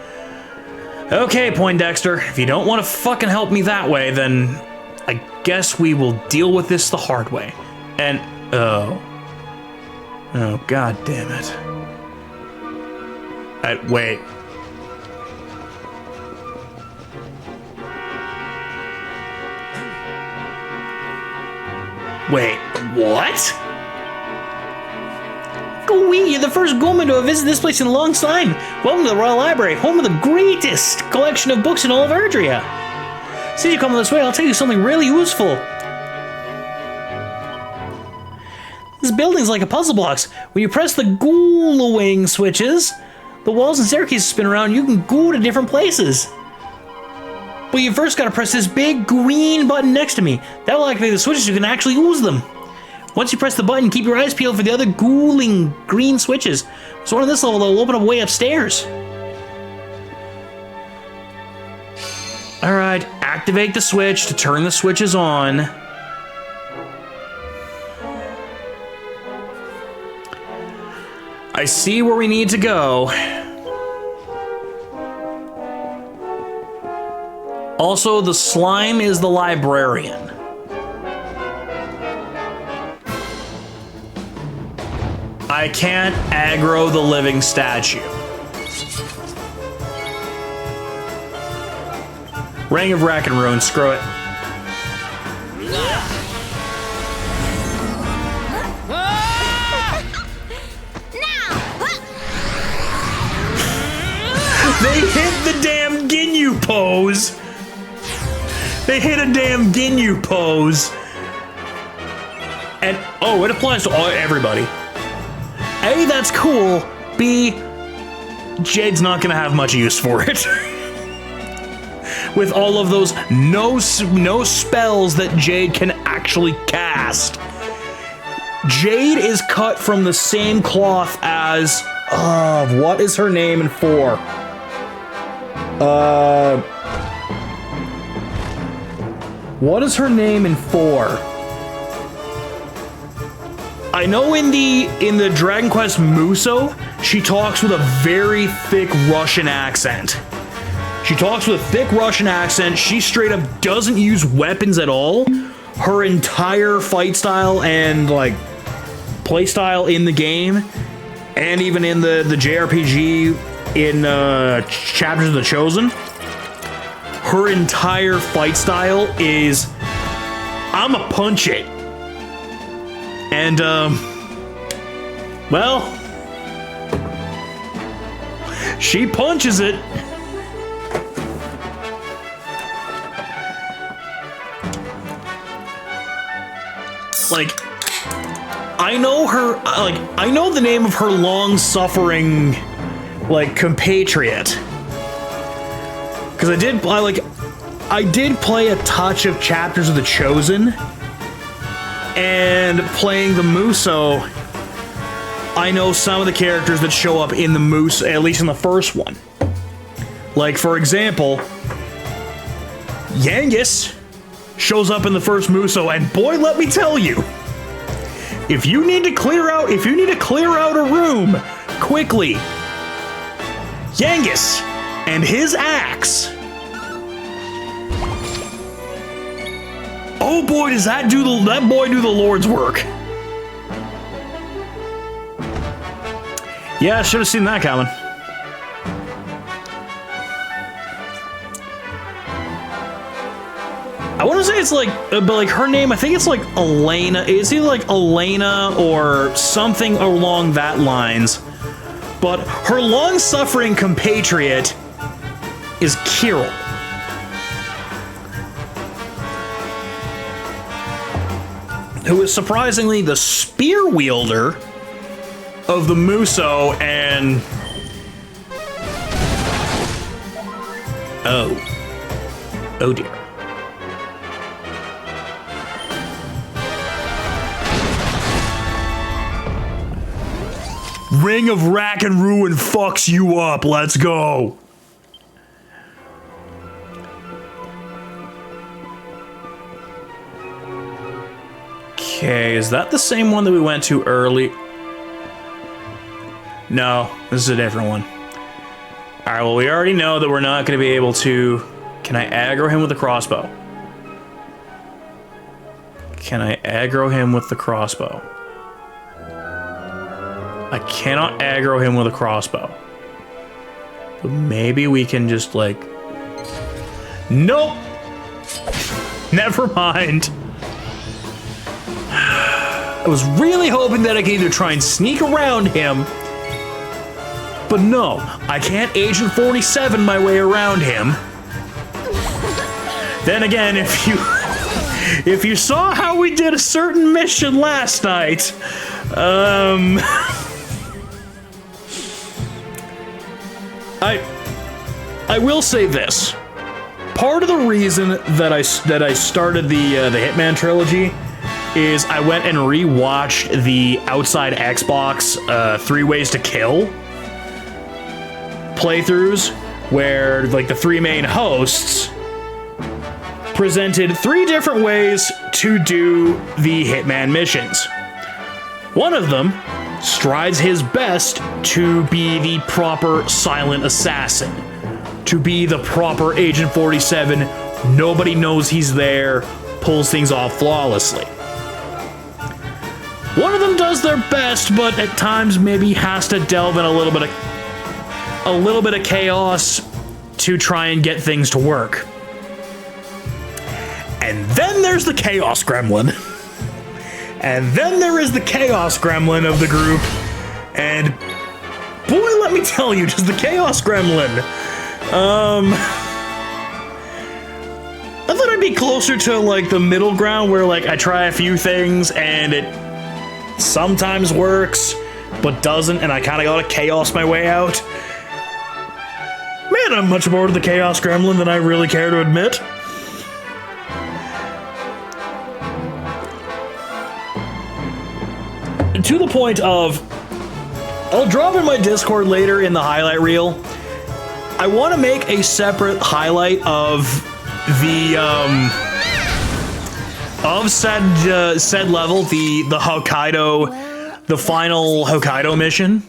Okay, Poindexter, if you don't want to fucking help me that way, then I guess we will deal with this the hard way. And, oh, god damn it. Wait. Wait, what? Gui, you're the first Gourmet to visit this place in a long time. Welcome to the Royal Library, home of the greatest collection of books in all of Erdrea. Since you come this way, I'll tell you something really useful. This building's like a puzzle box. When you press the glowing switches, the walls and staircases spin around, you can go to different places. But you first gotta press this big green button next to me. That will activate the switches so you can actually use them. Once you press the button, keep your eyes peeled for the other ghouling green switches. So on this level, they'll open up way upstairs. Alright, activate the switch to turn the switches on. I see where we need to go. Also, the slime is the librarian. I can't aggro the living statue. Ring of Rack and Ruin, screw it. They hit the damn Ginyu pose. They hit a damn Ginyu pose. And, oh, it applies to everybody. A, that's cool. B, Jade's not gonna have much use for it. With all of those no spells that Jade can actually cast. Jade is cut from the same cloth as, what is her name in 4? What is her name in 4? I know in the Dragon Quest Muso, she talks with a very thick Russian accent. She talks with a thick Russian accent. She straight up doesn't use weapons at all. Her entire fight style and like play style in the game, and even in the JRPG in Chapters of the Chosen, her entire fight style is, I'ma punch it. And, well, she punches it. Like, I know her, I know the name of her long-suffering, like, compatriot. Because I did play a touch of Chapters of the Chosen, and playing the Muso, I know some of the characters that show up in the Muso, at least in the first one. Like, for example, Yangus shows up in the first Muso, and boy, let me tell you, if you need to clear out a room quickly, Yangus and his axe. Oh boy, does that boy do the Lord's work. Yeah, I should have seen that coming. I want to say it's like, but like her name, I think it's like Elena. It's either like Elena or something along that lines. But her long-suffering compatriot is Kirill. Who is surprisingly the spear wielder of the Muso, and oh dear. Ring of Rack and Ruin fucks you up. Let's go. Okay, is that the same one that we went to early? No, this is a different one. Alright, well, we already know that we're not going to be able to... Can I aggro him with a crossbow? Can I aggro him with the crossbow? I cannot aggro him with a crossbow. But maybe we can just, like... Nope! Never mind. I was really hoping that I could either try and sneak around him, but no, I can't Agent 47 my way around him. Then again, if you saw how we did a certain mission last night, I will say this. Part of the reason that I started the Hitman trilogy is I went and rewatched the Outside Xbox 3 Ways to Kill playthroughs, where like the 3 main hosts presented 3 different ways to do the Hitman missions. One of them strives his best to be the proper silent assassin, to be the proper Agent 47, nobody knows he's there, pulls things off flawlessly. One of them does their best, but at times maybe has to delve in a little bit of chaos to try and get things to work. And then there's the Chaos Gremlin. And then there is the Chaos Gremlin of the group. And boy, let me tell you, just the Chaos Gremlin. I thought I'd be closer to like the middle ground where like I try a few things and it sometimes works, but doesn't, and I kind of gotta chaos my way out. Man, I'm much more to the Chaos Gremlin than I really care to admit. To the point of, I'll drop in my Discord later in the highlight reel. I want to make a separate highlight of the said level, the Hokkaido, the final Hokkaido mission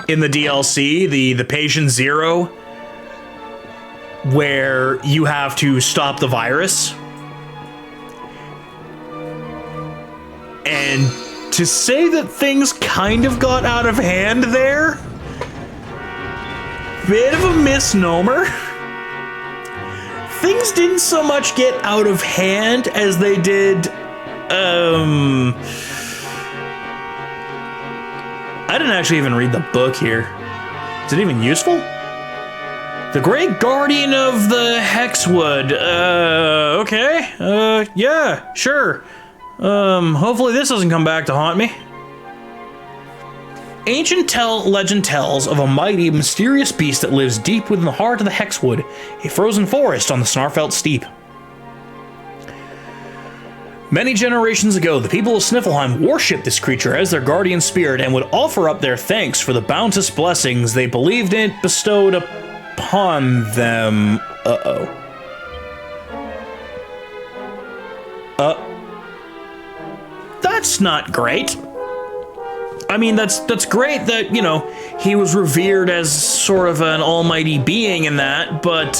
in the DLC, the Patient Zero, where you have to stop the virus. And to say that things kind of got out of hand there, bit of a misnomer. Things didn't so much get out of hand as they did, I didn't actually even read the book here. Is it even useful? The Great Guardian of the Hexwood. Okay. Yeah, sure. Hopefully this doesn't come back to haunt me. Ancient legend tells of a mighty, mysterious beast that lives deep within the heart of the Hexwood, a frozen forest on the Snarfelt Steep. Many generations ago, the people of Sniffelheim worshipped this creature as their guardian spirit and would offer up their thanks for the bounteous blessings they believed it bestowed upon them. That's not great. I mean, that's great that, you know, he was revered as sort of an almighty being in that, but,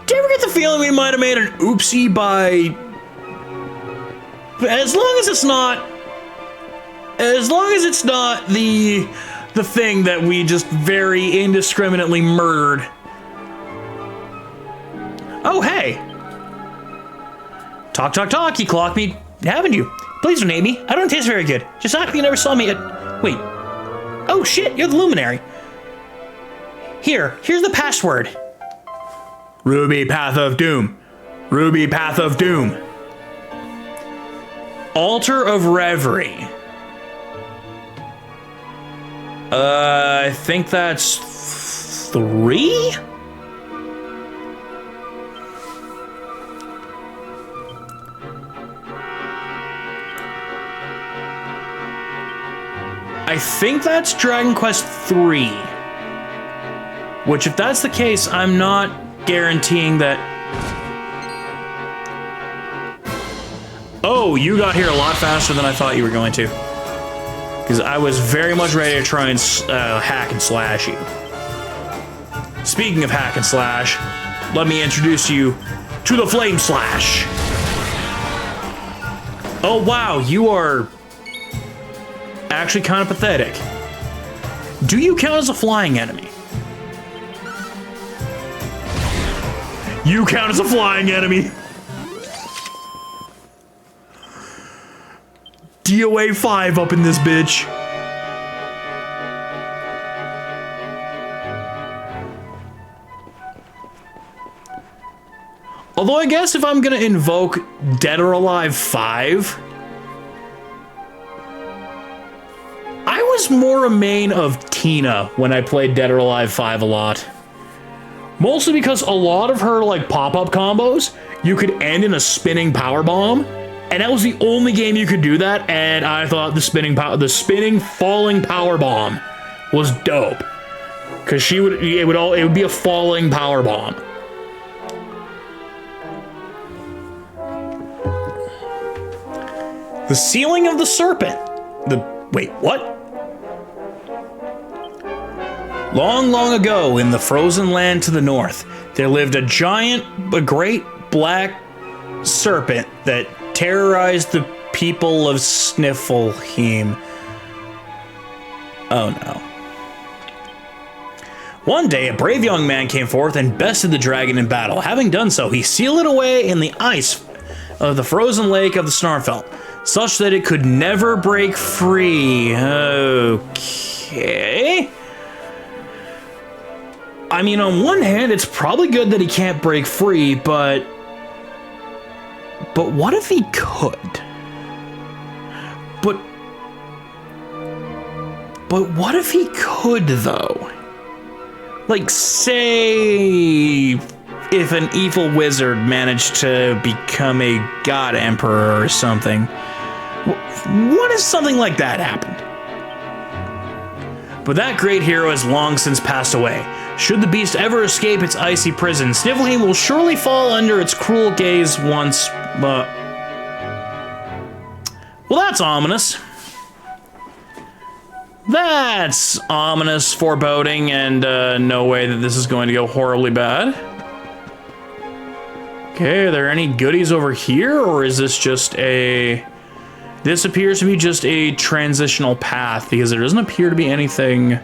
do you ever get the feeling we might have made an oopsie by... As long as it's not the thing that we just very indiscriminately murdered. Oh, hey. Talk, you clocked me, haven't you? Please don't hate me. I don't taste very good. Just act like you never saw me at... Wait. Oh shit, you're the Luminary. Here's the password. Ruby Path of Doom. Ruby Path of Doom. Altar of Reverie. I think that's 3? I think that's Dragon Quest 3. Which, if that's the case, I'm not guaranteeing that... Oh, you got here a lot faster than I thought you were going to. Because I was very much ready to try and hack and slash you. Speaking of hack and slash, let me introduce you to the Flame Slash. Oh wow, you are actually kind of pathetic. Do you count as a flying enemy? You count as a flying enemy. DOA 5 up in this bitch. Although I guess if I'm gonna invoke Dead or Alive 5, I was more a main of Tina when I played Dead or Alive 5 a lot. Mostly because a lot of her like pop-up combos, you could end in a spinning power bomb. And that was the only game you could do that, and I thought the spinning falling power bomb was dope. Cause it would be a falling power bomb. The ceiling of the serpent. Wait, what? Long, long ago in the frozen land to the north, there lived a great black serpent that terrorized the people of Sniffleheim. Oh no. One day, a brave young man came forth and bested the dragon in battle. Having done so, he sealed it away in the ice of the frozen lake of the Snarfell, such that it could never break free. Okay. I mean, on one hand, it's probably good that he can't break free, but what if he could? But what if he could, though? Like, say, if an evil wizard managed to become a god emperor or something. What if something like that happened? But that great hero has long since passed away. Should the beast ever escape its icy prison, Sniffleheim will surely fall under its cruel gaze once. Well, that's ominous. That's ominous foreboding, and no way that this is going to go horribly bad. Okay, are there any goodies over here, or is this just a... This appears to be just a transitional path, because there doesn't appear to be anything...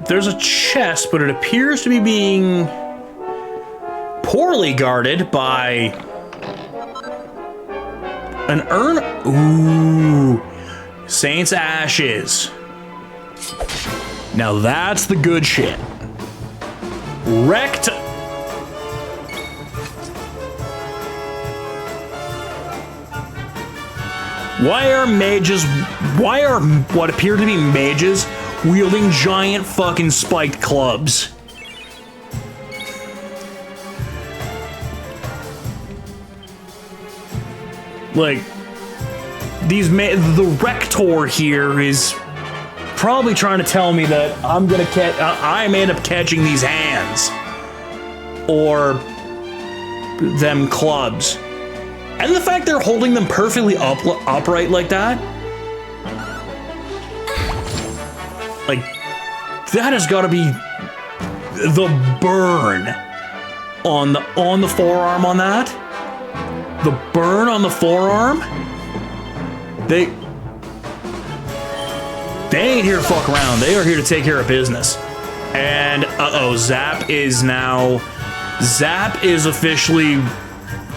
There's a chest, but it appears to be being poorly guarded by an urn. Ooh, Saint's Ashes. Now that's the good shit. Wrecked. Why are what appear to be mages wielding giant fucking spiked clubs? Like, the Rector here is probably trying to tell me that I may end up catching these hands. Or them clubs. And the fact they're holding them perfectly upright like that. Like, that has got to be the burn on the forearm on that. The burn on the forearm. They ain't here to fuck around. They are here to take care of business. And Zap is officially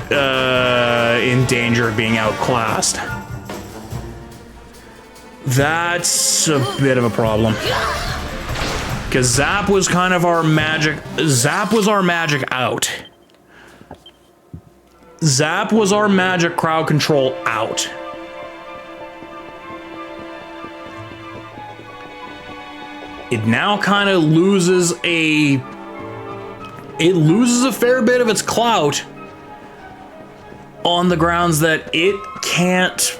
in danger of being outclassed. That's a bit of a problem. Because Zap was kind of our magic. Zap was our magic out. Zap was our magic crowd control out. It now kind of loses a fair bit of its clout on the grounds that it can't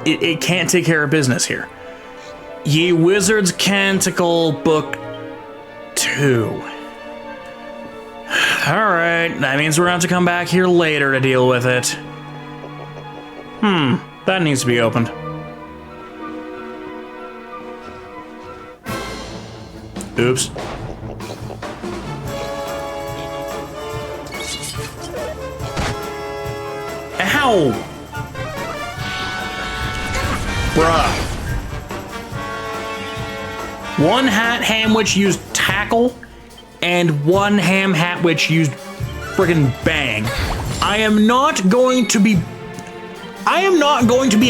it can't take care of business here. Ye Wizard's Canticle Book 2. Alright, that means we're going to have to come back here later to deal with it. That needs to be opened. Oops. Ow! Bruh. One Hamwich used tackle, and one Hamwich used friggin' bang. I am not going to be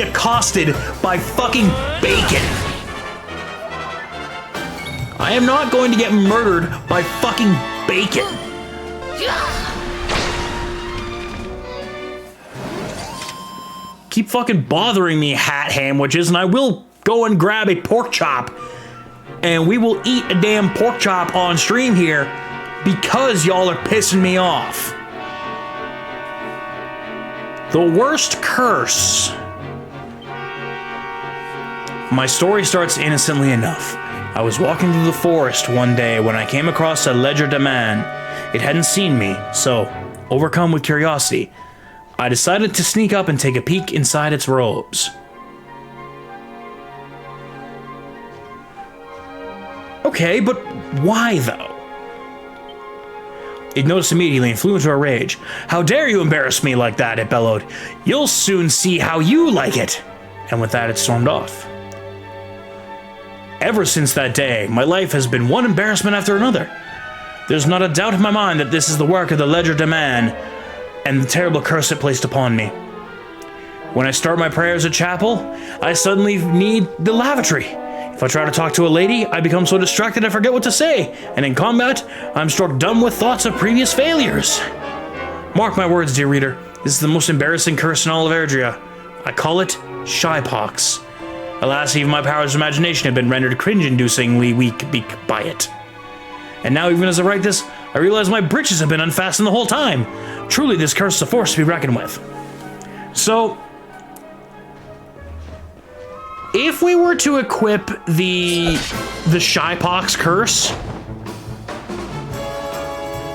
accosted by fucking bacon. I am not going to get murdered by fucking bacon. Keep fucking bothering me, Hamwiches, and I will go and grab a pork chop, and we will eat a damn pork chop on stream here because y'all are pissing me off. The worst curse. My story starts innocently enough. I was walking through the forest one day when I came across a ledger de man. It hadn't seen me, so, overcome with curiosity, I decided to sneak up and take a peek inside its robes. Okay, but why though? It noticed immediately and flew into a rage. "How dare you embarrass me like that," it bellowed. "You'll soon see how you like it." And with that, it stormed off. Ever since that day, my life has been one embarrassment after another. There's not a doubt in my mind that this is the work of the Ledger de Man and the terrible curse it placed upon me. When I start my prayers at chapel, I suddenly need the lavatory. If I try to talk to a lady, I become so distracted I forget what to say, and in combat, I'm struck dumb with thoughts of previous failures. Mark my words, dear reader, this is the most embarrassing curse in all of Erdrea. I call it shypox. Alas, even my powers of imagination have been rendered cringe-inducingly weak by it. And now, even as I write this, I realize my breeches have been unfastened the whole time. Truly, this curse is a force to be reckoned with. So, if we were to equip the shypox curse,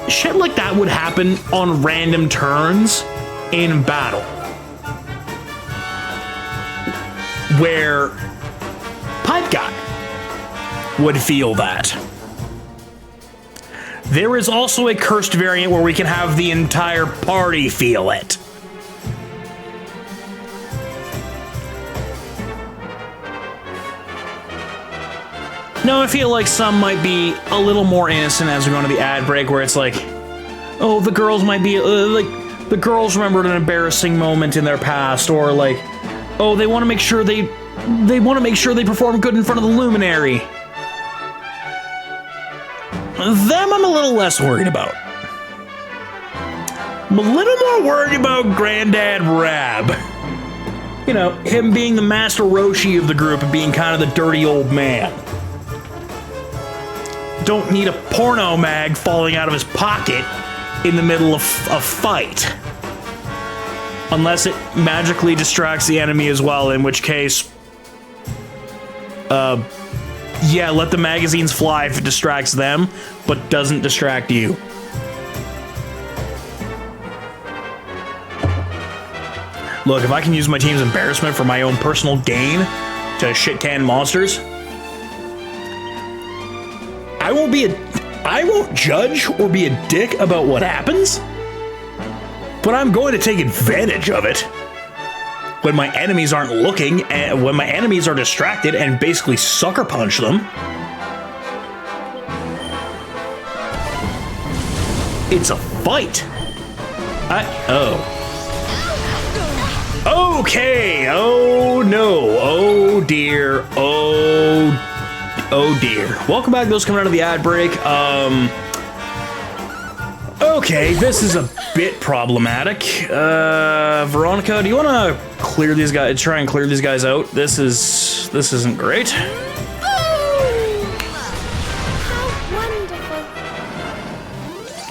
shit like that would happen on random turns in battle, where Pipe Guy would feel that. There is also a cursed variant where we can have the entire party feel it. Now, I feel like some might be a little more innocent as we go into the ad break, where it's like, oh, the girls might be, like, the girls remembered an embarrassing moment in their past, or like, oh, they want to make sure they perform good in front of the Luminary. Them I'm a little less worried about. I'm a little more worried about Granddad Rab. You know, him being the Master Roshi of the group and being kind of the dirty old man. Don't need a porno mag falling out of his pocket in the middle of a fight. Unless it magically distracts the enemy as well, in which case, yeah, let the magazines fly if it distracts them, but doesn't distract you. Look, if I can use my team's embarrassment for my own personal gain to shit-can monsters, I won't judge or be a dick about what happens, but I'm going to take advantage of it when my enemies aren't looking, and when my enemies are distracted, and basically sucker punch them. It's a fight. Okay. Oh no. Oh dear. Oh dear. Welcome back, those coming out of the ad break. Okay, this is a bit problematic. Veronica, do you want to clear these guys? Try and clear these guys out. This isn't great.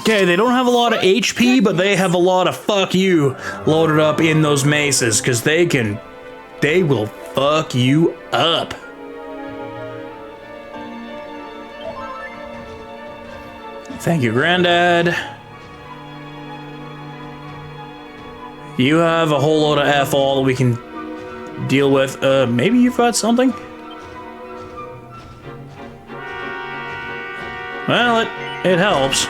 Okay, they don't have a lot of HP, but they have a lot of fuck you loaded up in those maces, because they can They will fuck you up. Thank you, Granddad. You have a whole load of F all that we can deal with. Maybe you've got something? Well, it helps.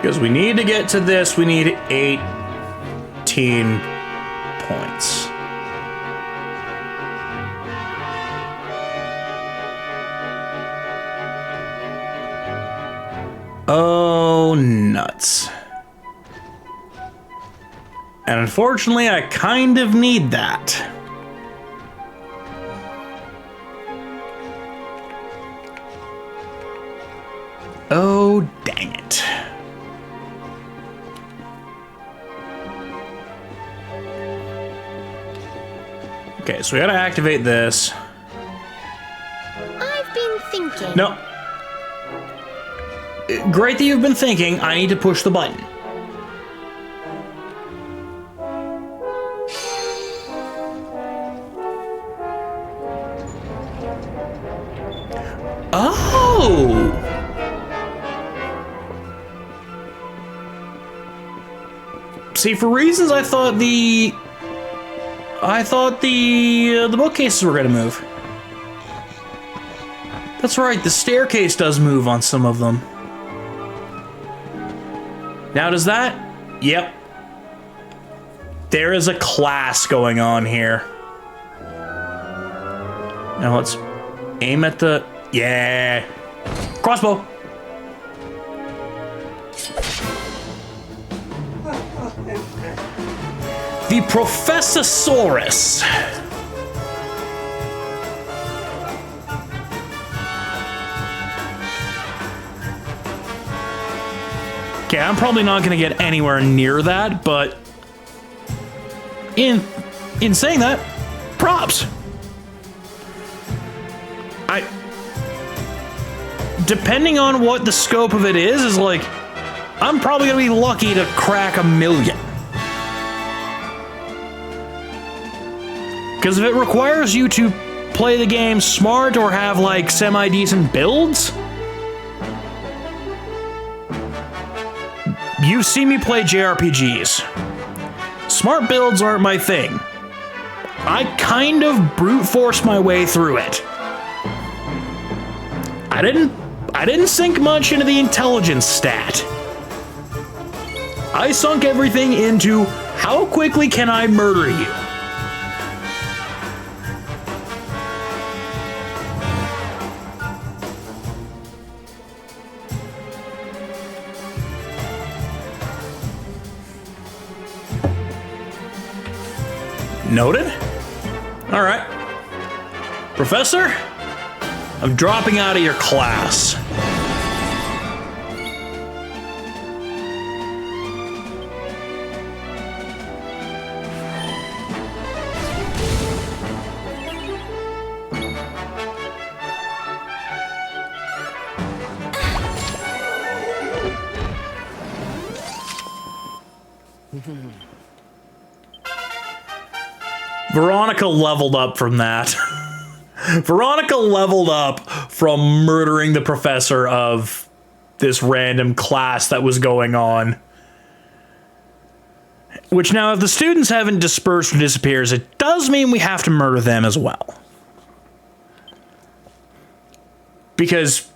Because we need to get to this, we need 18 points. Oh, nuts. And unfortunately, I kind of need that. Oh, dang it. Okay, so we gotta activate this. I've been thinking. No. Great that you've been thinking. I need to push the button. Oh! See, for reasons I thought the bookcases were gonna move. That's right, the staircase does move on some of them. Now does that? Yep. There is a class going on here. Now let's aim at the... Yeah. Crossbow. The Professosaurus. Okay, I'm probably not gonna get anywhere near that, but in saying that, props. Depending on what the scope of it is like, I'm probably gonna be lucky to crack 1 million. Because if it requires you to play the game smart or have like semi-decent builds, you've seen me play JRPGs. Smart builds aren't my thing. I kind of brute force my way through it. I didn't sink much into the intelligence stat. I sunk everything into how quickly can I murder you? Noted. All right. Professor, I'm dropping out of your class. Veronica leveled up from that. Veronica leveled up from murdering the professor of this random class that was going on. Which now, if the students haven't dispersed or disappears, it does mean we have to murder them as well. Because,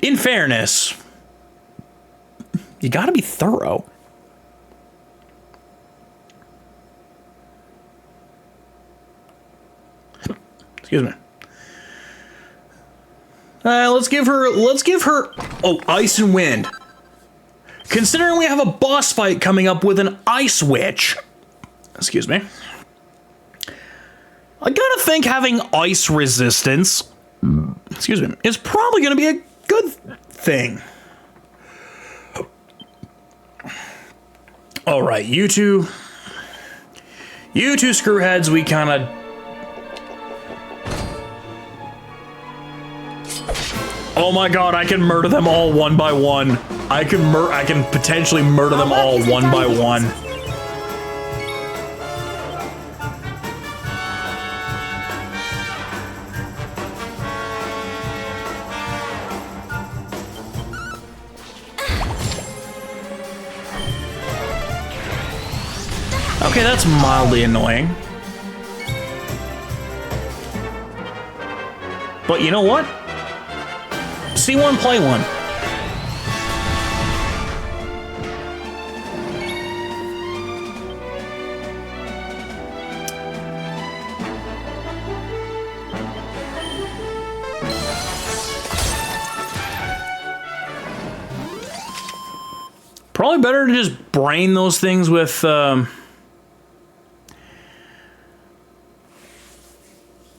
in fairness, you gotta be thorough. Excuse me. Let's give her, oh, Ice and Wind. Considering we have a boss fight coming up with an Ice Witch, excuse me, I gotta think having ice resistance, excuse me, is probably gonna be a good thing. All right, you two screwheads, we kind of... Oh my god, I can murder them all one by one. I can potentially murder them all one by one. Okay, that's mildly annoying. But you know what? See one, play one. Probably better to just brain those things with,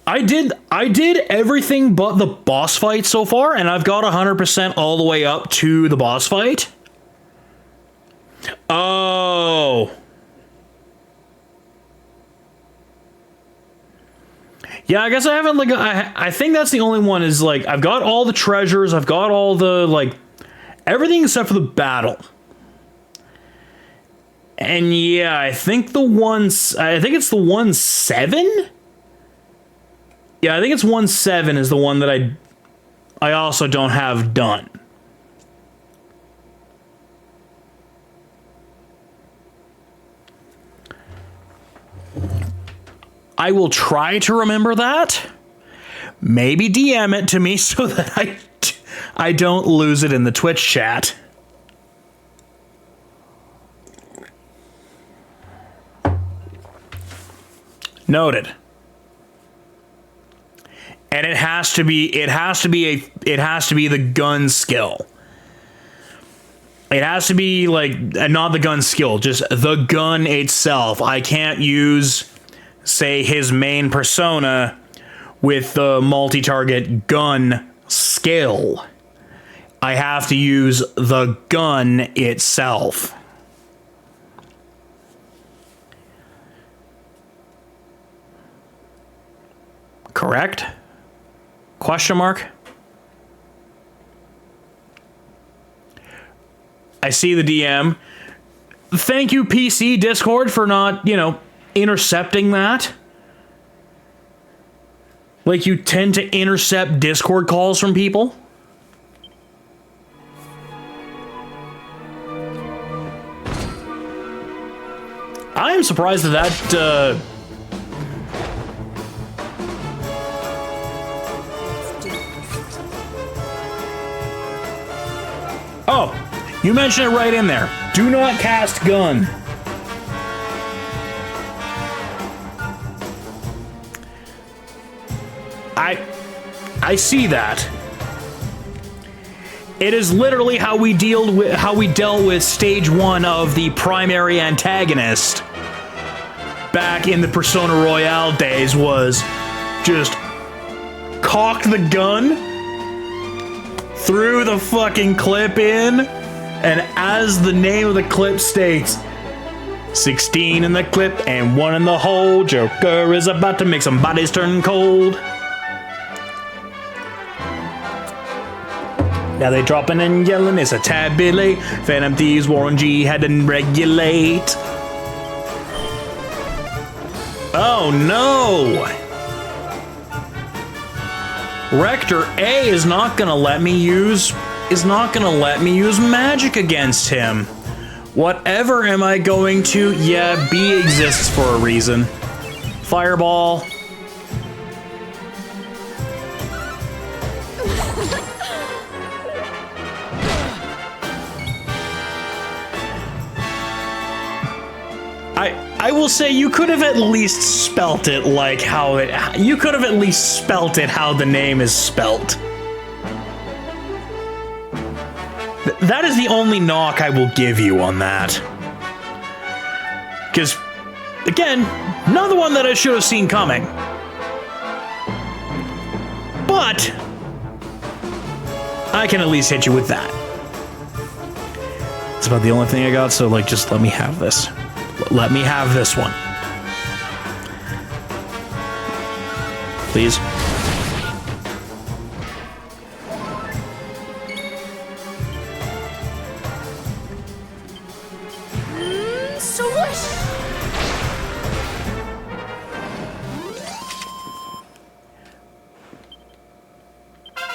I did everything but the boss fight so far, and I've got 100% all the way up to the boss fight. Oh. Yeah, I guess I haven't, like, I think that's the only one is, like, I've got all the treasures, I've got all the, like, everything except for the battle. And yeah, I think it's the 1-7? Yeah, I think it's 1-7 is the one that I also don't have done. I will try to remember that. Maybe DM it to me so that I don't lose it in the Twitch chat. Noted. And it has to be the gun skill. It has to be like not the gun skill, just the gun itself. I can't use, say, his main persona with the multi-target gun skill. I have to use the gun itself. Correct? Question mark? I see the DM. Thank you, PC Discord, for not, intercepting that. Like, you tend to intercept Discord calls from people. I am surprised that Oh, you mentioned it right in there. Do not cast gun. I see that. It is literally how we dealt with stage 1 of the primary antagonist back in the Persona Royale days, was just cock the gun, threw the fucking clip in, and as the name of the clip states, 16 in the clip and 1 in the hole, Joker is about to make some bodies turn cold. Now they dropping and yelling, it's a tad bit late. Phantom Thieves, Warren G had to regulate. Oh no! Rector A is not gonna let me use magic against him. Whatever am I going to? Yeah, B exists for a reason. Fireball. I will say you could have at least spelt it like how it. You could have at least spelt it how the name is spelt. That is the only knock I will give you on that. Because, again, another one that I should have seen coming. But I can at least hit you with that. It's about the only thing I got, so like, just let me have this. Let me have this one. Please.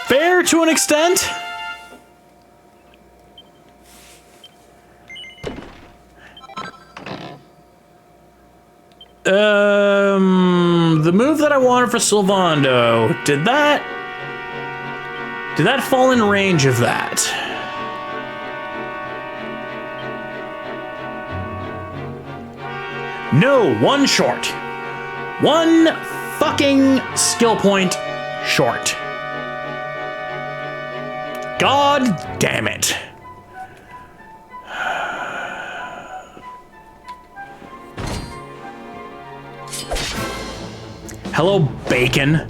Fair to an extent. The move that I wanted for Sylvando, did that fall in range of that? No, one short. One fucking skill point short. God damn it. Hello, bacon.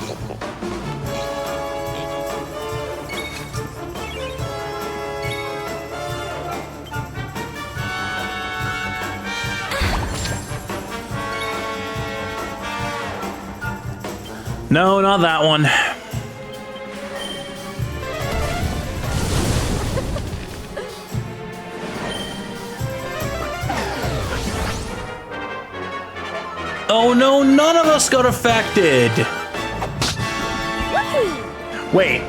No, not that one. Oh no, none of us got affected. Wait.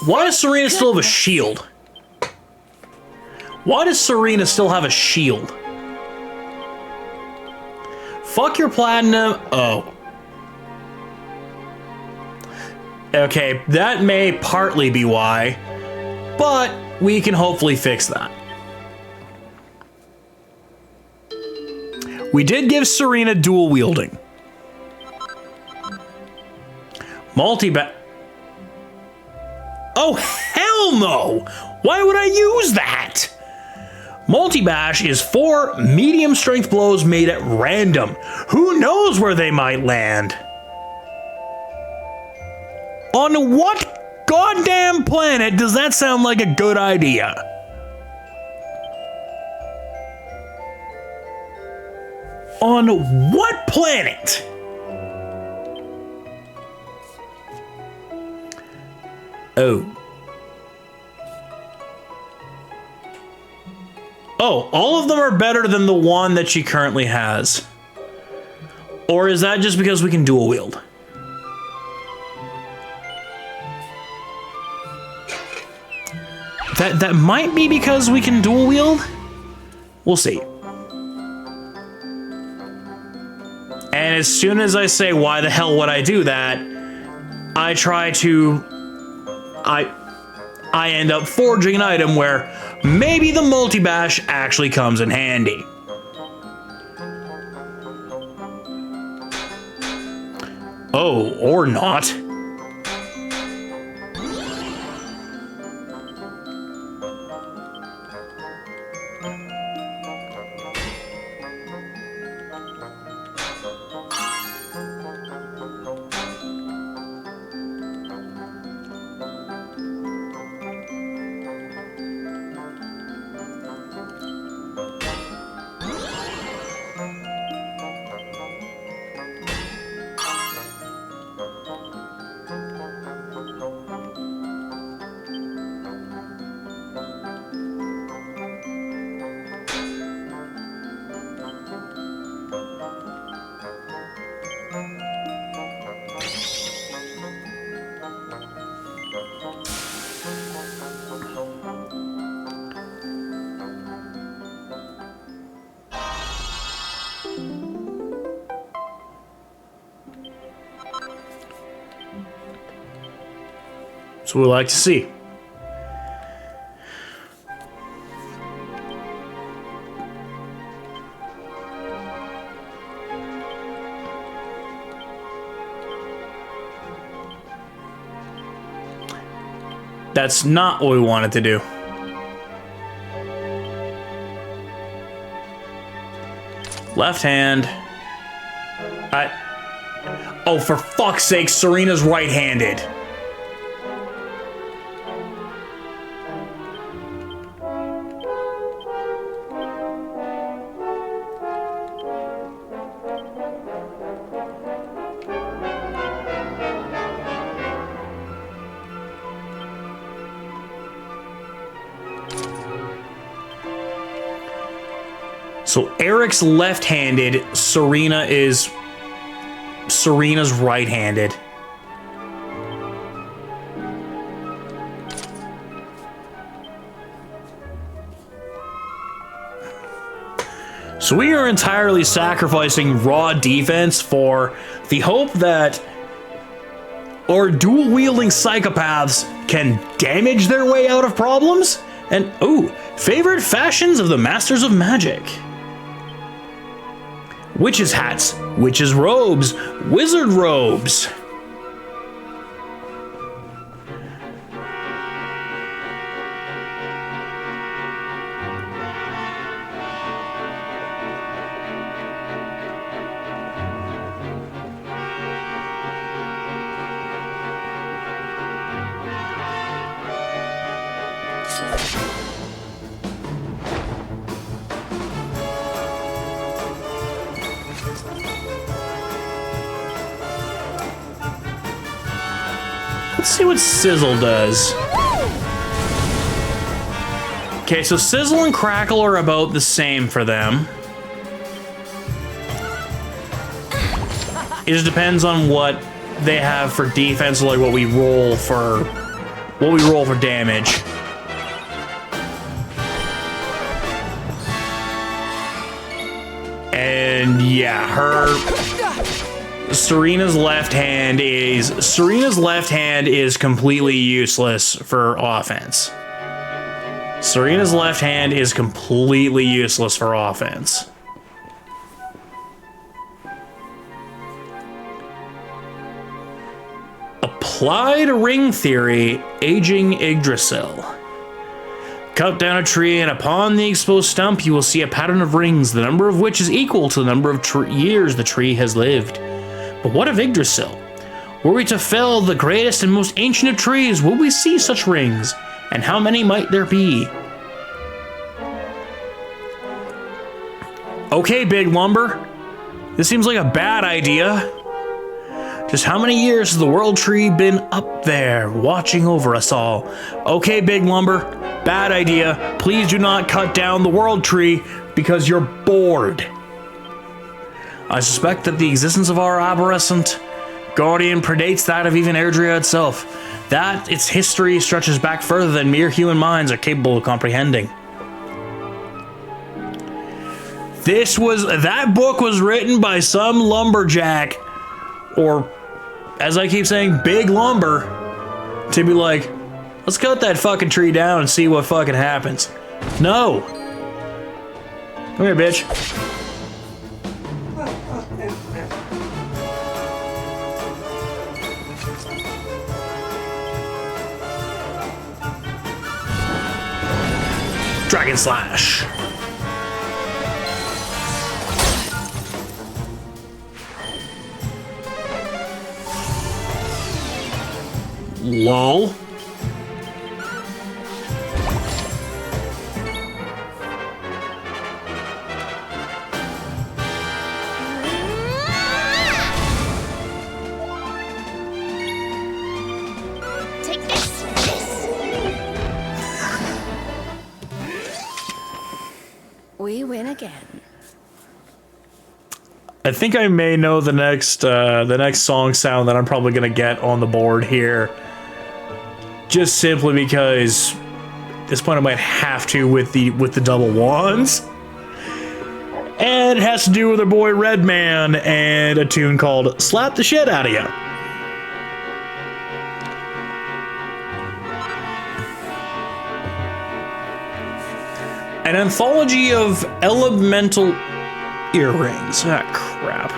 Why does Serena still have a shield? Why does Serena still have a shield? Fuck your platinum. Oh. Okay, that may partly be why, but we can hopefully fix that. We did give Serena dual wielding. Multi-bat. Oh, hell no! Why would I use that? Multi-bash is 4 medium strength blows made at random. Who knows where they might land? On what goddamn planet does that sound like a good idea? On what planet? Oh. Oh, all of them are better than the one that she currently has. Or is that just because we can dual wield? That might be because we can dual wield. We'll see. And as soon as I say, why the hell would I do that? I end up forging an item where maybe the multi-bash actually comes in handy. Oh, or not. That's what we like to see. That's not what we wanted to do. Left hand. Oh, for fuck's sake, Serena's right-handed. So Eric's left-handed, Serena's right-handed. So we are entirely sacrificing raw defense for the hope that our dual-wielding psychopaths can damage their way out of problems? And, ooh, favorite fashions of the Masters of Magic. Witches' hats, witches' robes, wizard robes. Let's see what Sizzle does. Okay, so Sizzle and Crackle are about the same for them. It just depends on what they have for defense, like what we roll for damage. And yeah, Serena's left hand is completely useless for offense. Serena's left hand is completely useless for offense. Applied ring theory, aging Yggdrasil. Cut down a tree, and upon the exposed stump, you will see a pattern of rings, the number of which is equal to the number of years the tree has lived. But what of Yggdrasil? Were we to fell the greatest and most ancient of trees, will we see such rings? And how many might there be? Okay, Big Lumber. This seems like a bad idea. Just how many years has the World Tree been up there, watching over us all? Okay, Big Lumber. Bad idea. Please do not cut down the World Tree because you're bored. I suspect that the existence of our arborescent guardian predates that of even Erdrea itself. That its history stretches back further than mere human minds are capable of comprehending. That book was written by some lumberjack, or as I keep saying, Big Lumber, to be like, let's cut that fucking tree down and see what fucking happens. No. Come here, bitch. Dragon Slash. Lol. Take this. We win again. I think I may know the next song sound that I'm probably gonna get on the board here. Just simply because at this point I might have to with the double wands. And it has to do with our boy Redman and a tune called Slap the Shit Outta Ya. An anthology of elemental earrings. Ah, crap.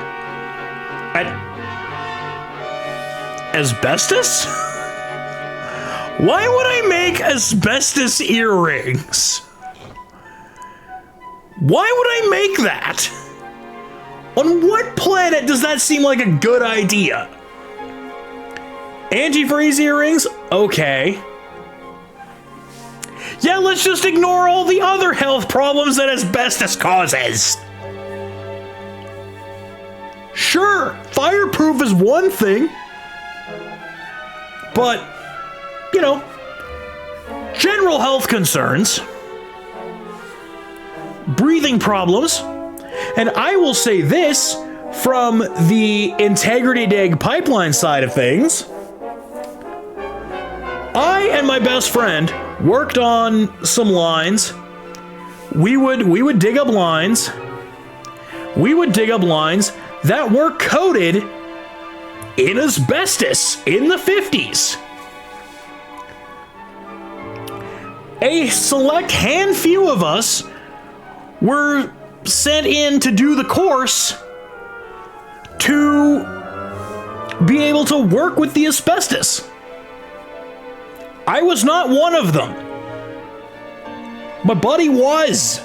Asbestos? Why would I make asbestos earrings? Why would I make that? On what planet does that seem like a good idea? Antifreeze earrings? Okay. Yeah, let's just ignore all the other health problems that asbestos causes. Sure, fireproof is one thing, but, you know, general health concerns, breathing problems, and I will say this from the Integrity Dig pipeline side of things. I and my best friend worked on some lines. We would dig up lines, we would dig up lines that were coated in asbestos in the 50s. A select handful of us were sent in to do the course to be able to work with the asbestos. I was not one of them. My buddy was.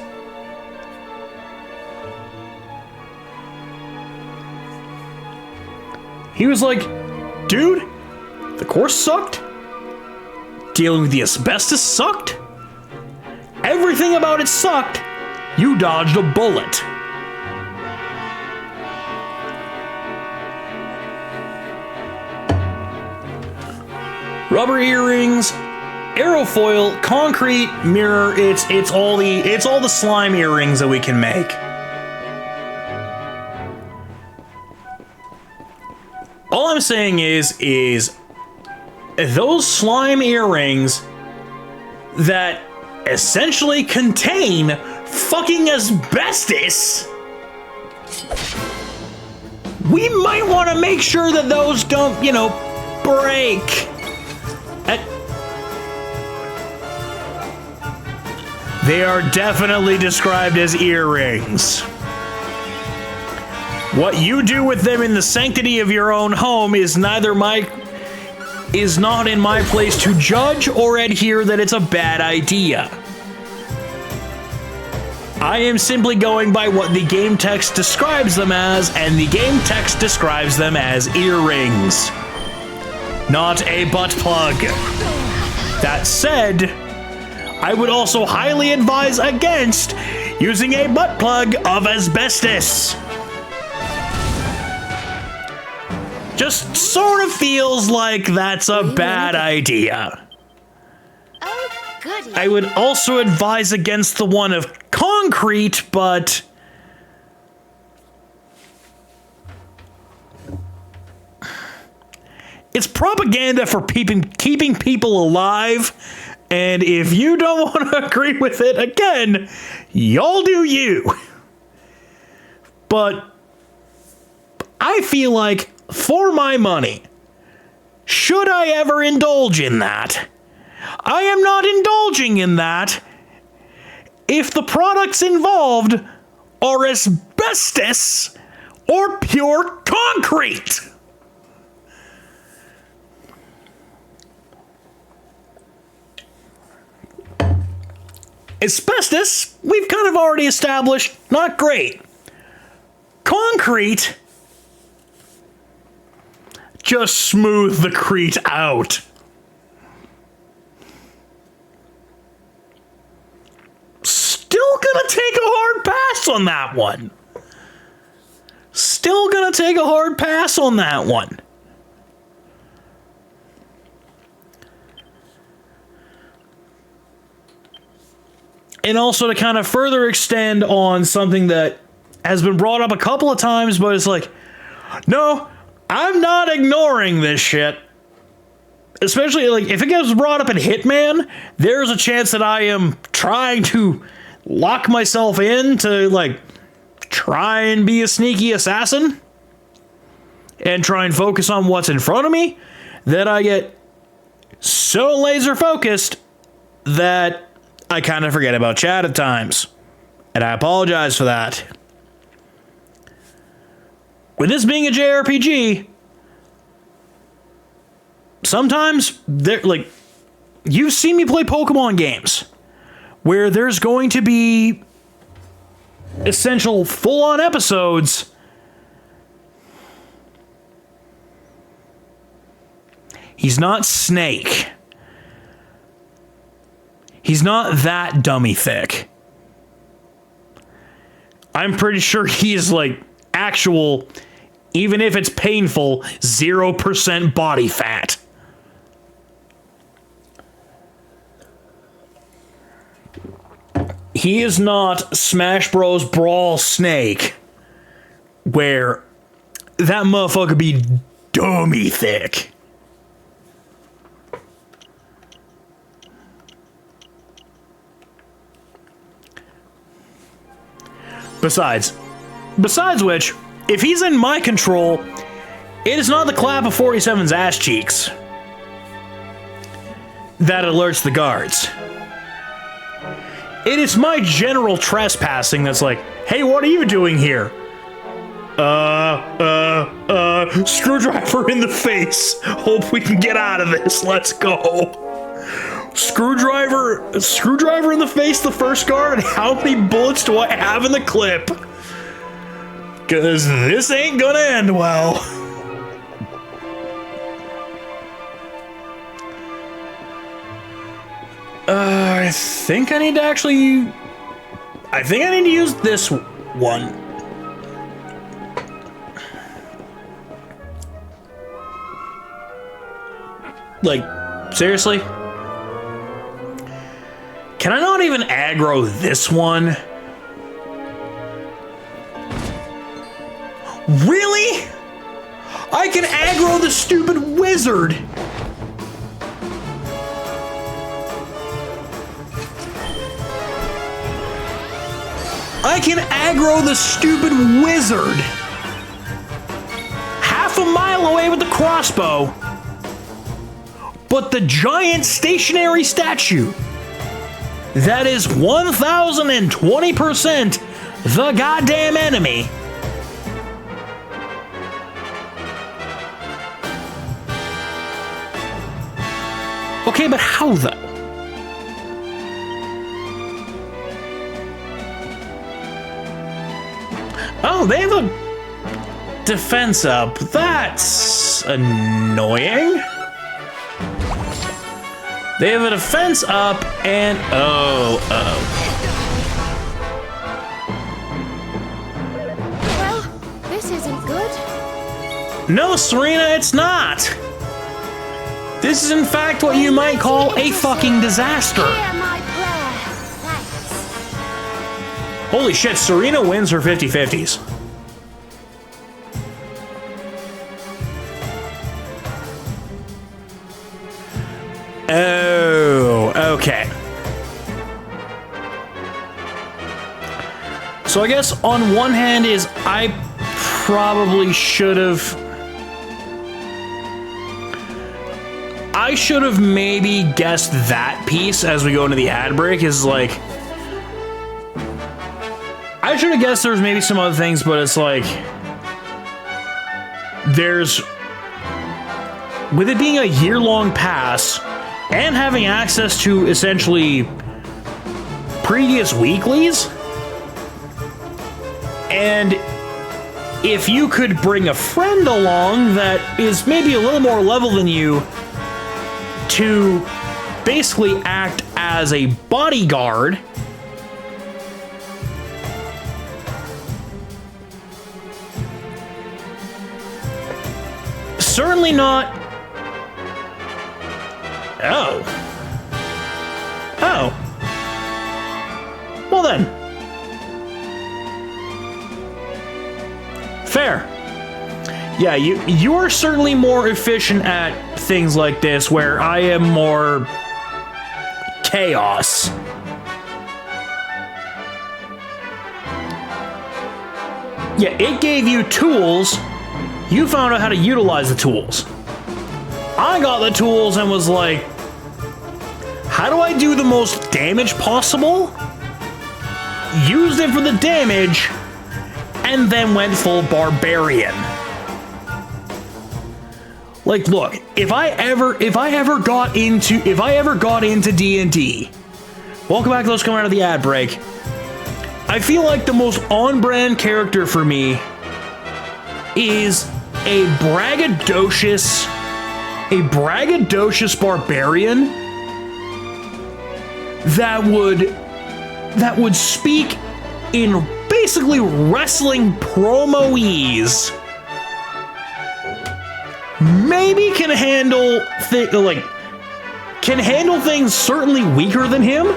He was like, dude, the course sucked. Dealing with the asbestos sucked. Everything about it sucked. You dodged a bullet. Rubber earrings, aerofoil, concrete, mirror, it's all the slime earrings that we can make. All I'm saying is those slime earrings that essentially contain fucking asbestos, we might want to make sure that those don't, break. They are definitely described as earrings. What you do with them in the sanctity of your own home is not in my place to judge or adhere that it's a bad idea. I am simply going by what the game text describes them as, and the game text describes them as earrings, not a butt plug. That said, I would also highly advise against using a butt plug of asbestos. Just sort of feels like that's a bad idea. Oh, goody. I would also advise against the one of concrete, but it's propaganda for keeping people alive, and if you don't want to agree with it, again, y'all do you. But I feel like, for my money, should I ever indulge in that, I am not indulging in that if the products involved are asbestos or pure concrete. Asbestos, we've kind of already established, not great. Concrete, just smooth the crete out. Still gonna take a hard pass on that one. Still gonna take a hard pass on that one. And also to kind of further extend on something that has been brought up a couple of times, but it's like, no, I'm not ignoring this shit. Especially, like, if it gets brought up in Hitman, there's a chance that I am trying to lock myself in to, like, try and be a sneaky assassin and try and focus on what's in front of me, that I get so laser focused that I kind of forget about chat at times. And I apologize for that. With this being a JRPG, sometimes, like, you've seen me play Pokemon games where there's going to be essential full-on episodes he's not Snake. He's not that dummy thick. I'm pretty sure he is, like, actual, even if it's painful, 0% body fat. He is not Smash Bros. Brawl Snake, where that motherfucker be dummy thick. Besides, Besides which, if he's in my control, it is not the clap of 47's ass cheeks that alerts the guards. It is my general trespassing that's like, hey, what are you doing here? Screwdriver in the face. Hope we can get out of this. Let's go. Screwdriver in the face, the first guard. How many bullets do I have in the clip? Cause this ain't gonna end well. I think I need to actually... I think I need to use this one. Like, seriously? Can I not even aggro this one? Really? I can aggro the stupid wizard! I can aggro the stupid wizard! Half a mile away with the crossbow, but the giant stationary statue that is 1020% the goddamn enemy. Okay, but how though? Oh, they have a defense up. That's annoying. They have a defense up and Well, this isn't good. No, Serena, it's not. This is in fact what you might call a fucking disaster. Hear my prayer. Thanks. Holy shit, Serena wins her 50-50s. Oh, okay. So I guess on one hand is I probably should have... I should have maybe guessed that piece as we go into the ad break is like... I should have guessed there was maybe some other things, but it's like... There's... With it being a year-long pass... and having access to essentially previous weeklies, and if you could bring a friend along that is maybe a little more level than you to basically act as a bodyguard, certainly not. Oh. Oh. Well then. Fair. Yeah, you are certainly more efficient at things like this, where I am more chaos. Yeah, it gave you tools. You found out how to utilize the tools. I got the tools and was like, how do I do the most damage possible? Used it for the damage, and then went full barbarian. Like, look, if I ever got into D&D, welcome back to those coming out of the ad break. I feel like the most on-brand character for me is a braggadocious barbarian that would speak in basically wrestling promo-ese. Maybe can handle things certainly weaker than him,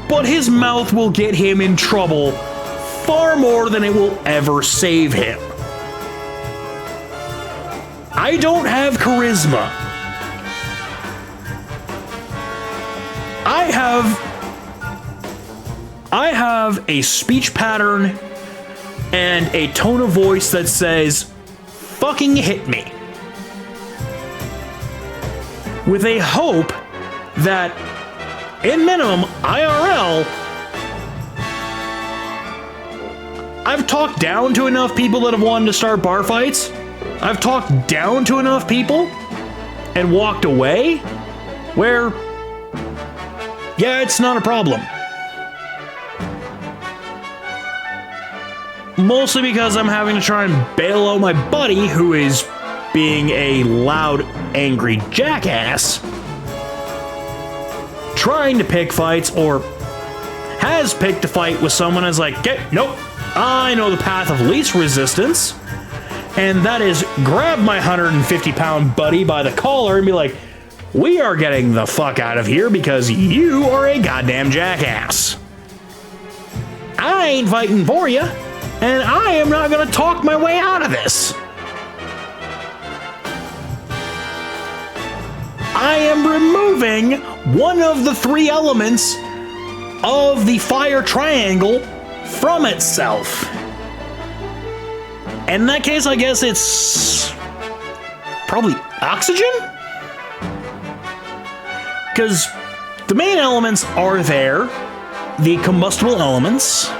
but his mouth will get him in trouble far more than it will ever save him. I don't have charisma. I have a speech pattern and a tone of voice that says, fucking hit me. With a hope that, in minimum, IRL, I've talked down to enough people that have wanted to start bar fights. I've talked down to enough people and walked away where, yeah, it's not a problem. Mostly because I'm having to try and bail out my buddy who is being a loud, angry jackass, trying to pick fights or has picked a fight with someone as like, okay, nope, I know the path of least resistance, and that is grab my 150-pound buddy by the collar and be like, we are getting the fuck out of here because you are a goddamn jackass. I ain't fighting for you. And I am not going to talk my way out of this. I am removing one of the 3 elements of the fire triangle from itself. And in that case, I guess it's probably oxygen? Because the main elements are there, the combustible elements.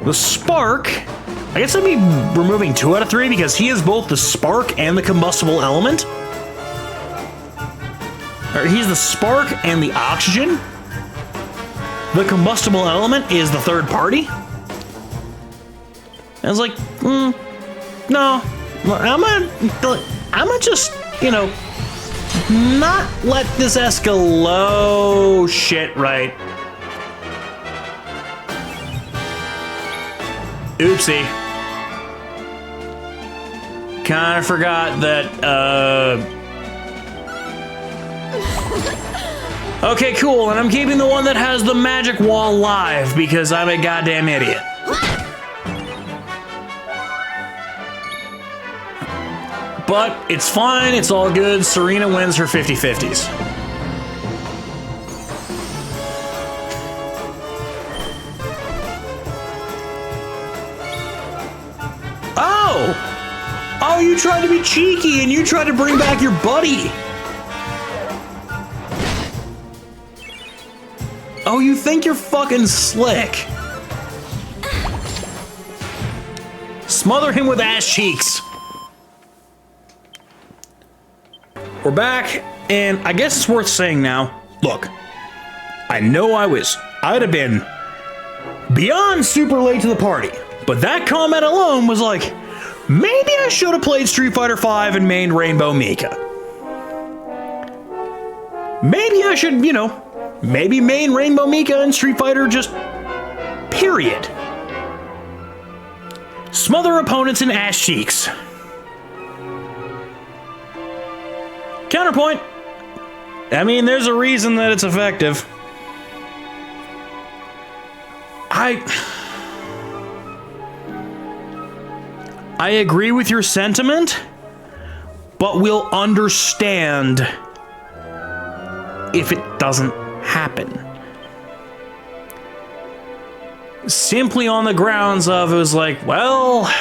The spark, I guess I'd be removing 2 out of 3 because he is both the spark and the combustible element. Or he's the spark and the oxygen. The combustible element is the third party. I was like, no, I'm gonna just, not let this escalate shit right. Oopsie. Kinda forgot that, okay, cool, and I'm keeping the one that has the magic wall live because I'm a goddamn idiot. But it's fine, it's all good. Serena wins her 50-50s. Oh, you tried to be cheeky and you tried to bring back your buddy. Oh, you think you're fucking slick. Smother him with ass cheeks. We're back, and I guess it's worth saying now, look, I know I'd have been beyond super late to the party, but that comment alone was like, maybe I should have played Street Fighter V and mained Rainbow Mika. Maybe I should, maybe main Rainbow Mika and Street Fighter just period. Smother opponents in ass cheeks. Counterpoint. I mean, there's a reason that it's effective. I agree with your sentiment, but we'll understand if it doesn't happen. Simply on the grounds of it was like, well,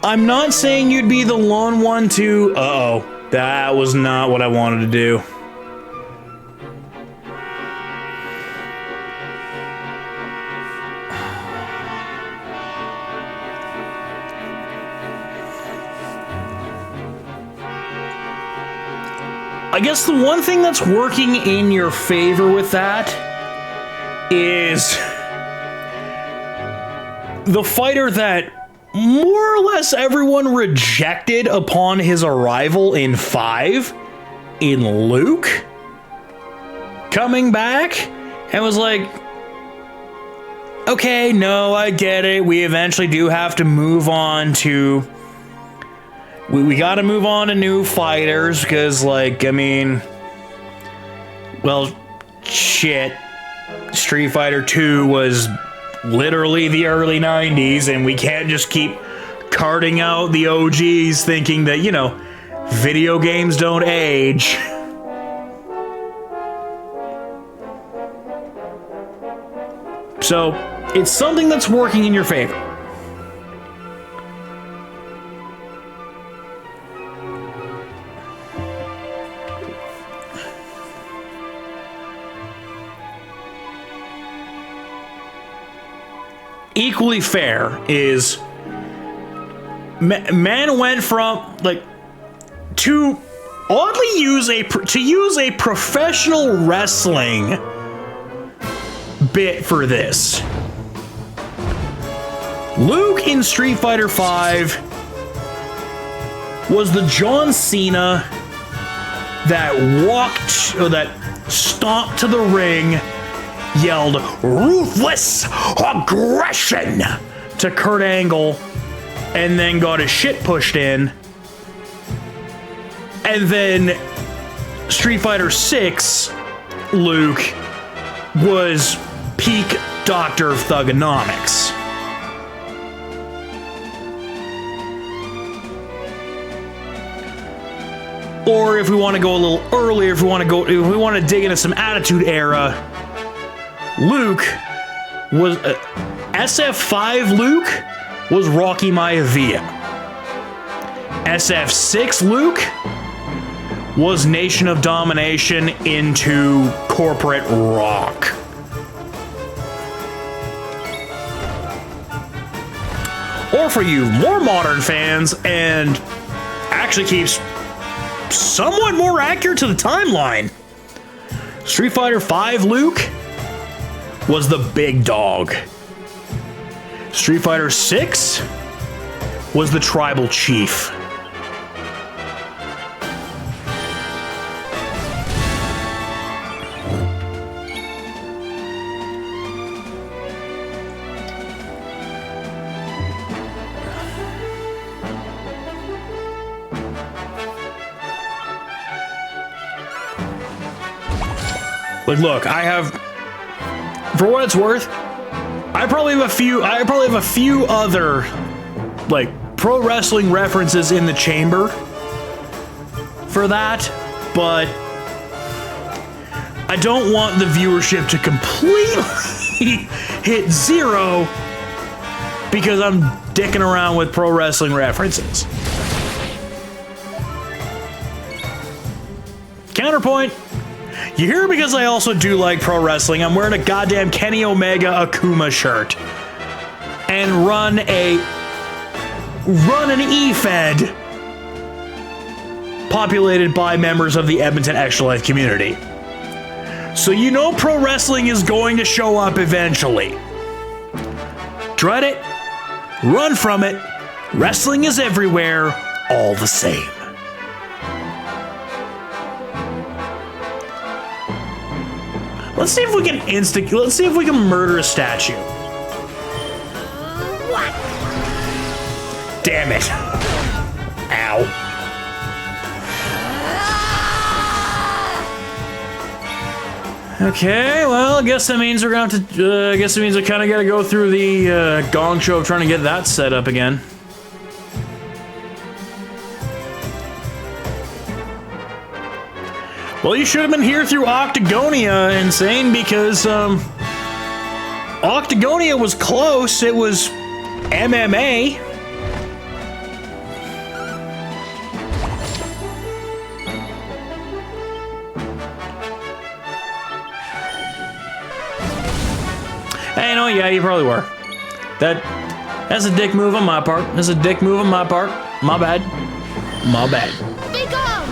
I'm not saying you'd be the lone one to, uh-oh, that was not what I wanted to do. I guess the one thing that's working in your favor with that is the fighter that more or less everyone rejected upon his arrival in 5, in Luke, coming back and was like, okay, no, I get it. We eventually do have to move on to... We gotta move on to new fighters, because, like, I mean... Well, shit. Street Fighter 2 was literally the early 90s, and we can't just keep carting out the OGs thinking that, Video games don't age. So, it's something that's working in your favor. Equally fair is man went from like to oddly use a professional wrestling bit for this. Luke in Street Fighter V was the John Cena that stomped to the ring, yelled ruthless aggression to Kurt Angle, and then got his shit pushed in. And then Street Fighter VI, Luke was peak Dr. Thugonomics. Or if we want to go a little earlier, if we want to dig into some Attitude Era, Luke was SF5 Luke was Rocky Maivia. SF6 Luke was Nation of Domination into corporate rock. Or for you more modern fans, and actually keeps somewhat more accurate to the timeline, Street Fighter V Luke was the big dog. Street Fighter VI was the tribal chief. Like, look, I have, for what it's worth, I probably have a few other, like, pro wrestling references in the chamber for that, but I don't want the viewership to completely hit zero because I'm dicking around with pro wrestling references. Counterpoint. You hear, because I also do like pro wrestling, I'm wearing a goddamn Kenny Omega Akuma shirt and run an E-Fed populated by members of the Edmonton Extra Life community. So you know pro wrestling is going to show up eventually. Dread it, run from it, wrestling is everywhere, all the same. Let's see if we can murder a statue. What? Damn it. Ow. Okay, well, I guess that means we're gonna have to, I kinda gotta go through the gong show of trying to get that set up again. Well, you should have been here through Octagonia, Insane, because Octagonia was close. It was MMA. Hey, you know, yeah, you probably were. That's a dick move on my part. That's a dick move on my part. My bad. My bad. Be gone!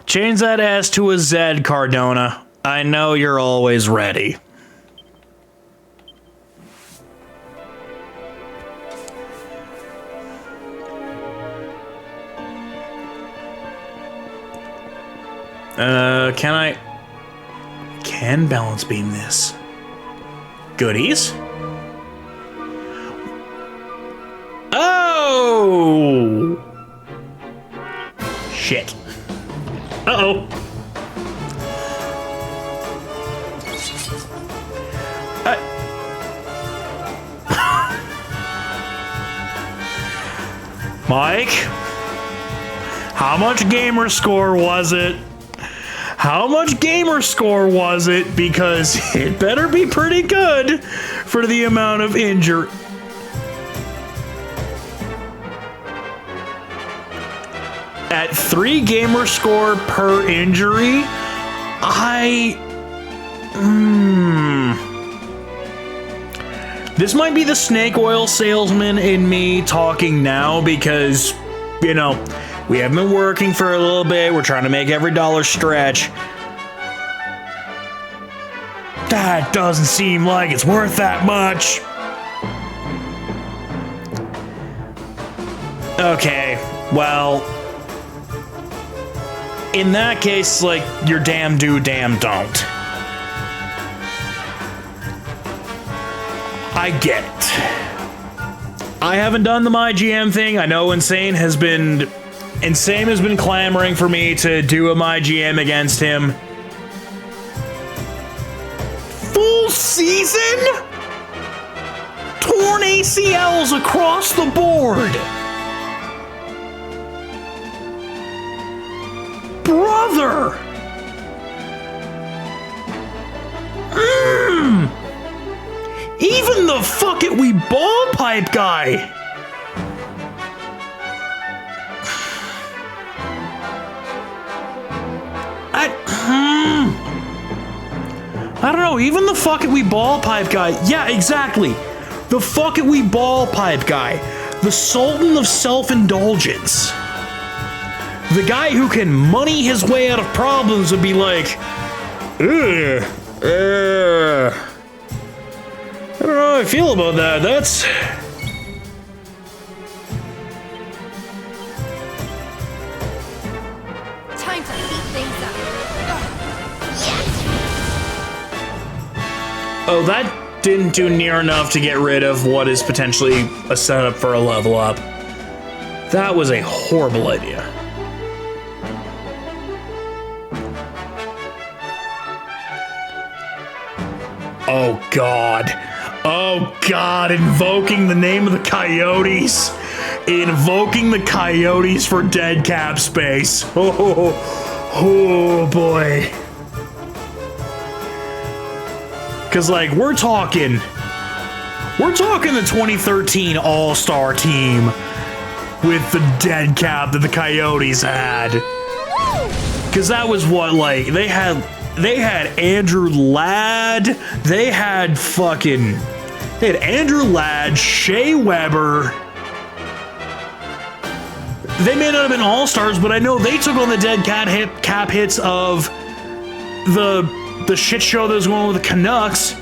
Change that S to a Z, Cardona. I know you're always ready. Can balance beam this? Goodies? Oh! Shit. Uh-oh. Mike? How much gamer score was it? How much gamer score was it? Because it better be pretty good for the amount of injury. At 3 gamer score per injury, This might be the snake oil salesman in me talking now because, you know, we have been working for a little bit. We're trying to make every dollar stretch. That doesn't seem like it's worth that much. Okay, well, in that case, like, you're damn do, damn don't. I get it. I haven't done the MyGM thing. I know Insane has been clamoring for me to do a MyGM against him. Full season? Torn ACLs across the board. Brother. Even the fuck it we ball pipe guy. I don't know, even the fuck it we ball pipe guy. Yeah, exactly. The fuck it we ball pipe guy. The Sultan of self-indulgence. The guy who can money his way out of problems would be like, I don't know how I feel about that. That's... Time to heat things up. Oh, that didn't do near enough to get rid of what is potentially a setup for a level up. That was a horrible idea. Oh God. Oh God, invoking the name of the Coyotes. Invoking the Coyotes for dead cap space. Oh boy. Cause like we're talking the 2013 All-Star team with the dead cap that the Coyotes had. Cause that was what, like, they had Andrew Ladd, they had Andrew Ladd, Shea Weber. They may not have been all-stars, but I know they took on the dead cap hits of the shit show that was going on with the Canucks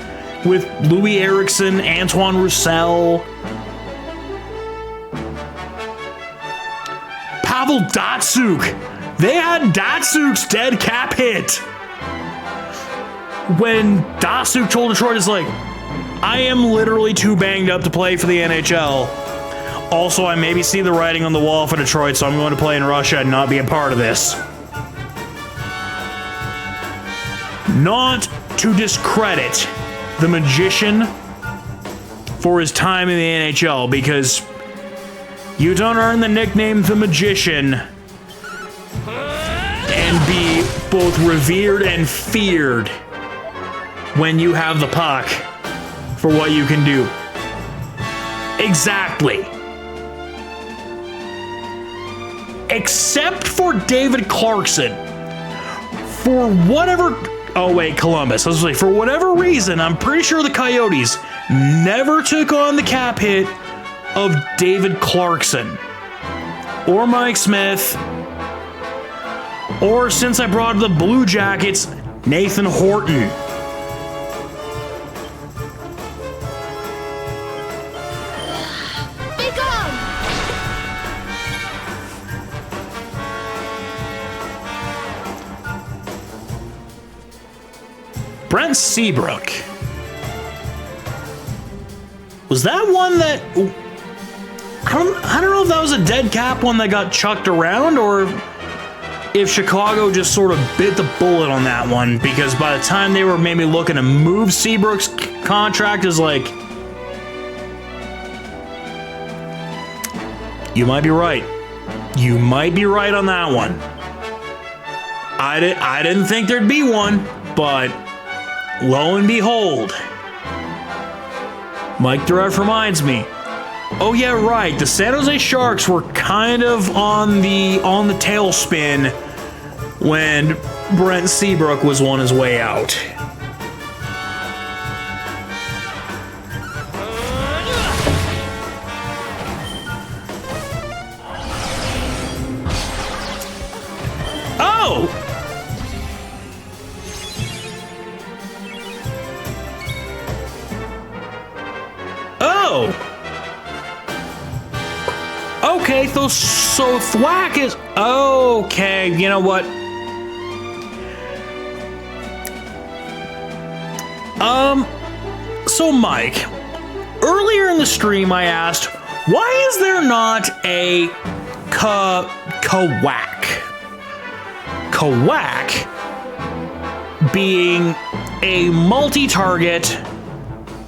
with Louis Eriksson, Antoine Roussel, Pavel Datsyuk. They had Datsuk's dead cap hit. When Datsyuk told Detroit, it's like, I am literally too banged up to play for the NHL. Also, I maybe see the writing on the wall for Detroit, so I'm going to play in Russia and not be a part of this. Not to discredit the Magician for his time in the NHL, because you don't earn the nickname the Magician and be both revered and feared when you have the puck for what you can do. Exactly. Except for David Clarkson. For whatever... Oh, wait, Columbus. I was like, for whatever reason, I'm pretty sure the Coyotes never took on the cap hit of David Clarkson. Or Mike Smith. Or, since I brought the Blue Jackets, Nathan Horton. Brent Seabrook. Was that one that... I don't know if that was a dead cap one that got chucked around, or if Chicago just sort of bit the bullet on that one, because by the time they were maybe looking to move Seabrook's contract, is like... You might be right. You might be right on that one. I didn't think there'd be one, but lo and behold. Mike Durrett reminds me. Oh yeah, right. The San Jose Sharks were kind of on the tailspin when Brent Seabrook was on his way out. Oh! Oh! Okay, so Thwack is... Okay, you know what? So Mike, earlier in the stream I asked, why is there not a Kawak? Kawak being a multi-target,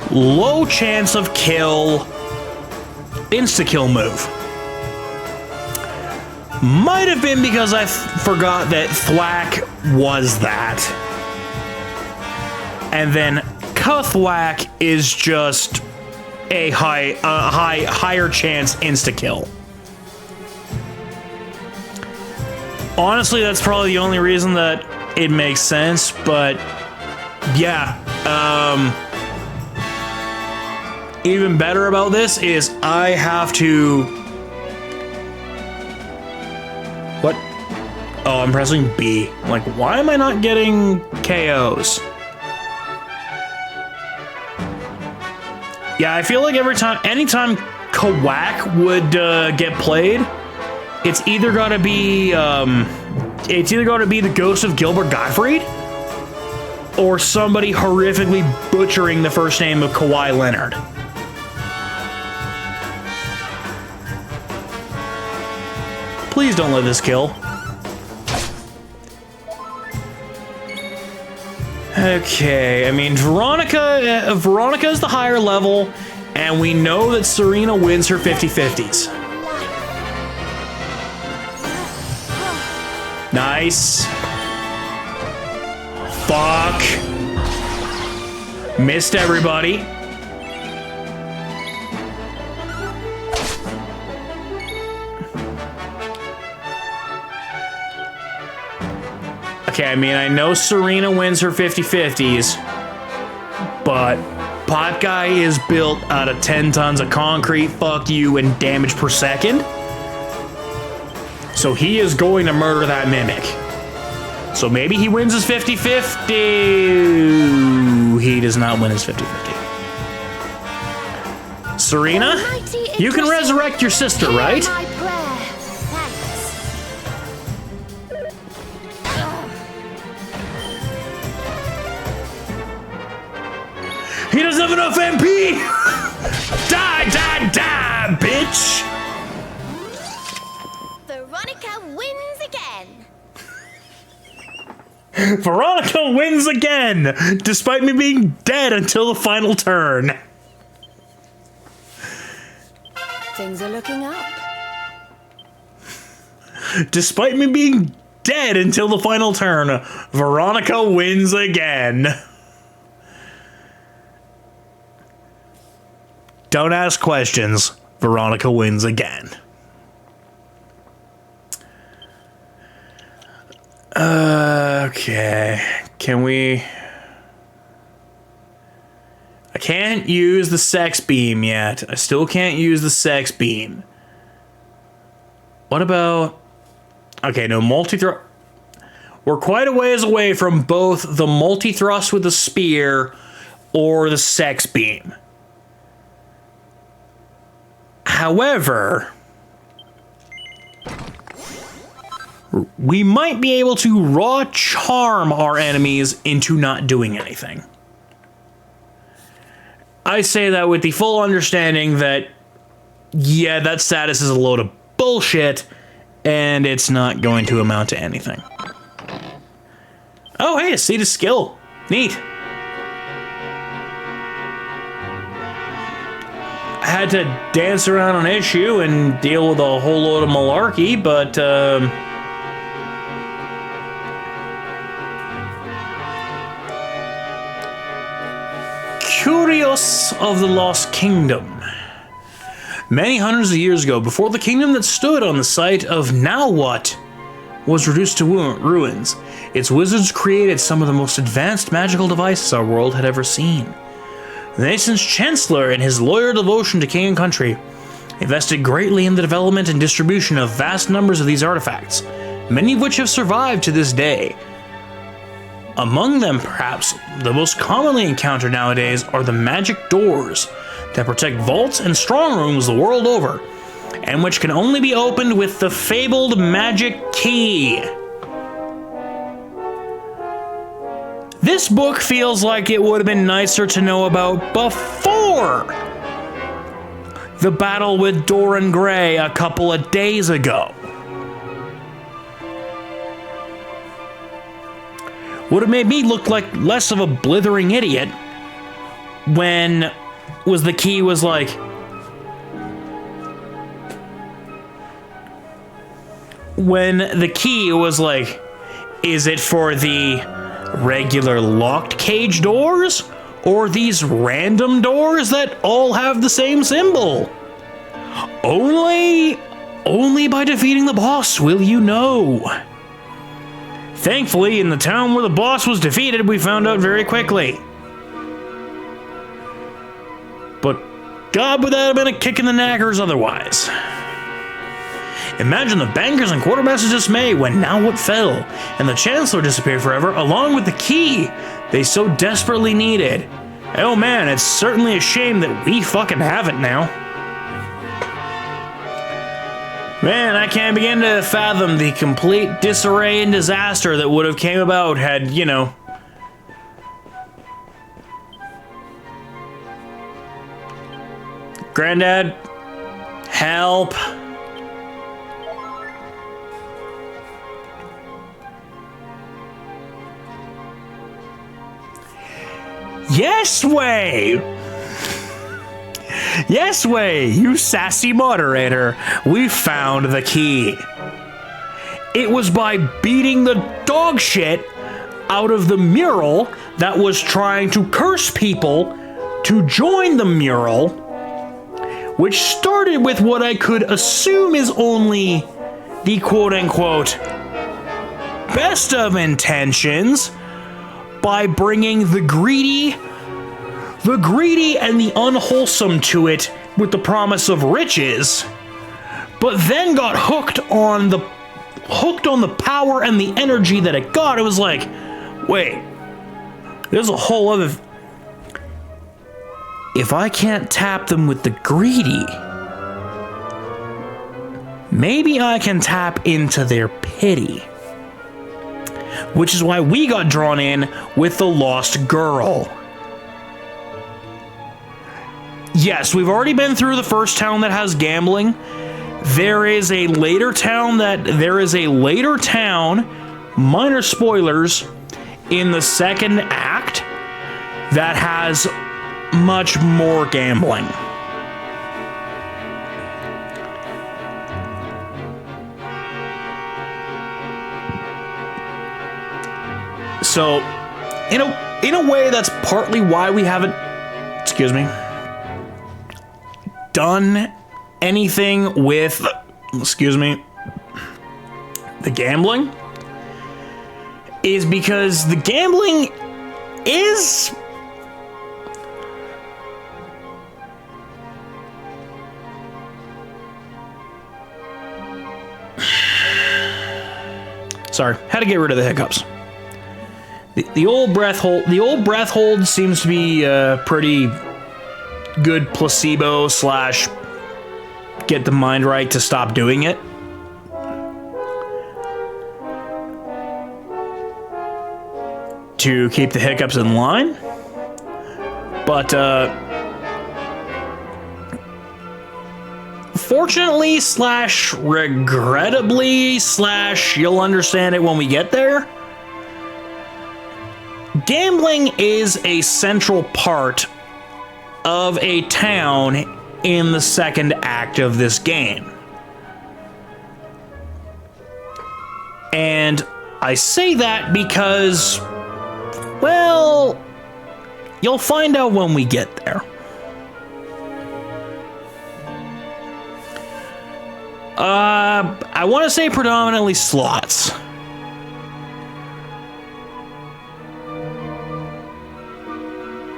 low chance of kill, insta-kill move. Might have been because I forgot that Thwack was that. And then Kuthwack is just a higher chance insta-kill. Honestly, that's probably the only reason that it makes sense, but yeah. Even better about this is I have to... What? Oh, I'm pressing B. Like, why am I not getting KOs? Yeah, I feel like anytime Kawak would get played, it's either gotta be the ghost of Gilbert Gottfried, or somebody horrifically butchering the first name of Kawhi Leonard. Please don't let this kill. Okay, I mean, Veronica is the higher level, and we know that Serena wins her 50-50s. Nice. Fuck. Missed everybody. Okay, I mean, I know Serena wins her 50-50s, but Pipe Guy is built out of 10 tons of concrete, fuck you, and damage per second. So he is going to murder that mimic. So maybe he wins his 50-50. He does not win his 50-50. Serena, you can resurrect your sister, right? He doesn't have enough MP! Die, die, die, bitch! Veronica wins again. Veronica wins again, despite me being dead until the final turn. Things are looking up. Despite me being dead until the final turn, Veronica wins again. Don't ask questions. Veronica wins again. Okay. Can we... I can't use the sex beam yet. I still can't use the sex beam. What about... Okay, no, multi-thrust... We're quite a ways away from both the multi-thrust with the spear or the sex beam. However, we might be able to raw charm our enemies into not doing anything. I say that with the full understanding that, yeah, that status is a load of bullshit, and it's not going to amount to anything. Oh, hey, a seed of skill. Neat. had to dance around an issue and deal with a whole load of malarkey, but Curious of the Lost Kingdom. Many hundreds of years ago, before the kingdom that stood on the site of now what was reduced to ruins, its wizards created some of the most advanced magical devices our world had ever seen. The nation's chancellor, in his loyal devotion to king and country, invested greatly in the development and distribution of vast numbers of these artifacts, many of which have survived to this day. Among them, perhaps, the most commonly encountered nowadays are the magic doors that protect vaults and strong rooms the world over, and which can only be opened with the fabled magic key. This book feels like it would have been nicer to know about before the battle with Dorian Gray a couple of days ago. Would have made me look like less of a blithering idiot when the key was like, is it for the regular locked cage doors or these random doors that all have the same symbol? Only by defeating the boss will you know. Thankfully, in the town where the boss was defeated, we found out very quickly. But God, would that have been a kick in the knackers otherwise. Imagine the bankers and quartermaster's dismay when now what fell, and the chancellor disappeared forever, along with the key they so desperately needed. Oh man, it's certainly a shame that we fucking have it now. Man, I can't begin to fathom the complete disarray and disaster that would have came about had, you know, Granddad, help. Yes way! Yes way, you sassy moderator. We found the key. It was by beating the dog shit out of the mural that was trying to curse people to join the mural, which started with what I could assume is only the quote-unquote best of intentions, by bringing the greedy and the unwholesome to it with the promise of riches, but then got hooked on the power and the energy that it got. It was like, wait, there's a whole other. If I can't tap them with the greedy, maybe I can tap into their pity. Which is why we got drawn in with the lost girl. Yes, we've already been through the first town that has gambling. There is a later town, minor spoilers, in the second act that has much more gambling. So, in a way, that's partly why we haven't, done anything with, the gambling, is because the gambling is sorry, had to get rid of the hiccups. The old breath hold seems to be a pretty good placebo / get the mind right to stop doing it. To keep the hiccups in line. But fortunately / regrettably / you'll understand it when we get there, gambling is a central part of a town in the second act of this game. And I say that because, well, you'll find out when we get there. I want to say predominantly slots.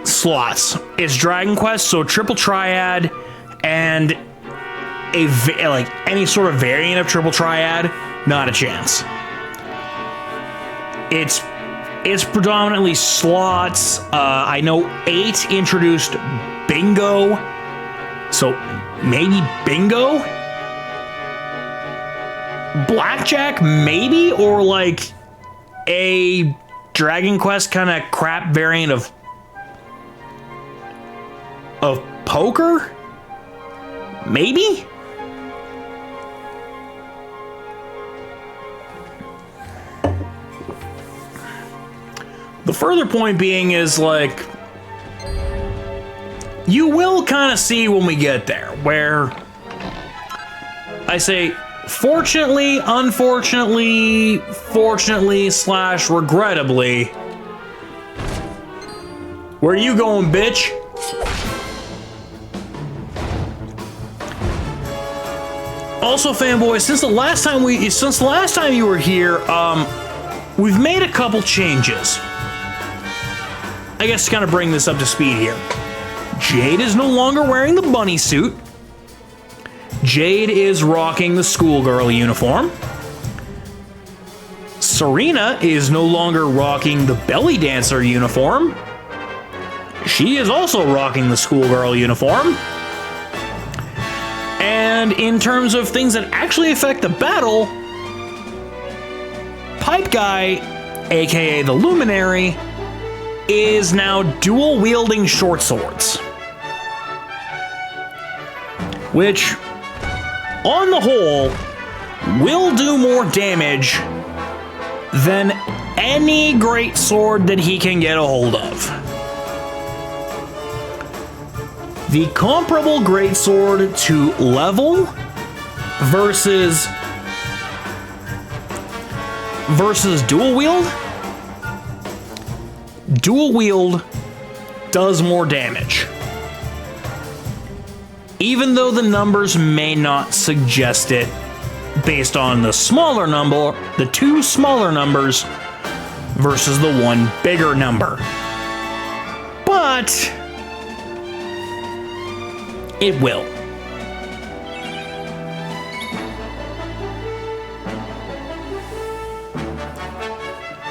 Slots. It's Dragon Quest, so triple triad and like any sort of variant of triple triad, not a chance. It's predominantly slots. I know 8 introduced bingo, so maybe bingo? Blackjack, maybe? Or like a Dragon Quest kind of crap variant of poker? Maybe? The further point being is, like, you will kind of see when we get there, where I say, fortunately, unfortunately, fortunately, / regrettably. Where you going, bitch? Also, fanboy, since the last time you were here, we've made a couple changes. I guess to kind of bring this up to speed here. Jade is no longer wearing the bunny suit. Jade is rocking the schoolgirl uniform. Serena is no longer rocking the belly dancer uniform. She is also rocking the schoolgirl uniform. And in terms of things that actually affect the battle, Pipe Guy, aka the Luminary, is now dual-wielding short swords. Which, on the whole, will do more damage than any great sword that he can get a hold of. The comparable greatsword to level versus dual wield. Dual wield does more damage. Even though the numbers may not suggest it based on the smaller number, the 2 smaller numbers versus the 1 bigger number. But it will.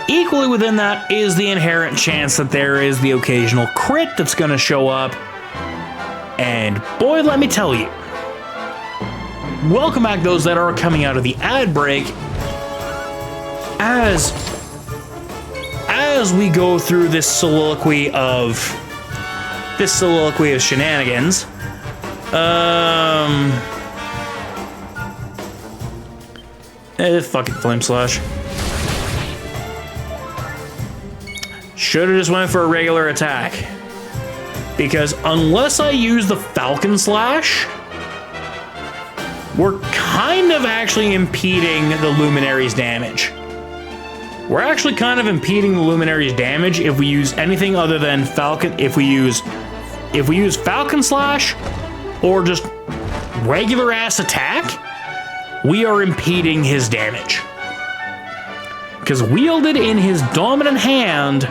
Equally within that is the inherent chance that there is the occasional crit that's going to show up. And boy, let me tell you, welcome back those that are coming out of the ad break. As we go through this soliloquy of shenanigans, fucking flame slash. Should've just went for a regular attack. Because unless I use the Falcon Slash, we're kind of actually impeding the Luminary's damage. We're actually kind of impeding the Luminary's damage if we use anything other than Falcon. If we use Falcon Slash or just regular ass attack, we are impeding his damage. Because wielded in his dominant hand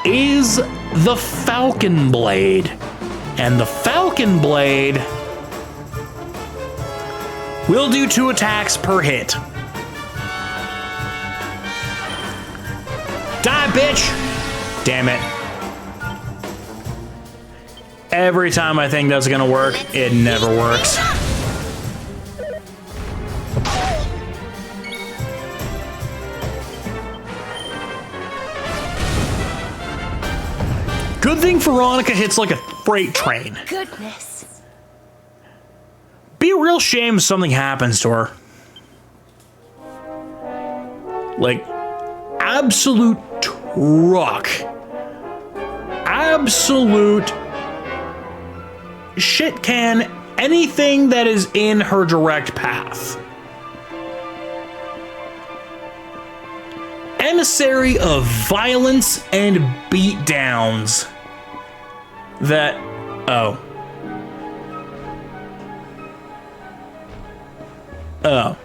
is the Falcon Blade. And the Falcon Blade will do 2 attacks per hit. Die, bitch! Damn it. Every time I think that's gonna work, it never works. Good thing Veronica hits like a freight train. Goodness. Be a real shame if something happens to her. Like, absolute truck. Absolute shit can anything that is in her direct path. Emissary of violence and beatdowns. That... Oh. Oh.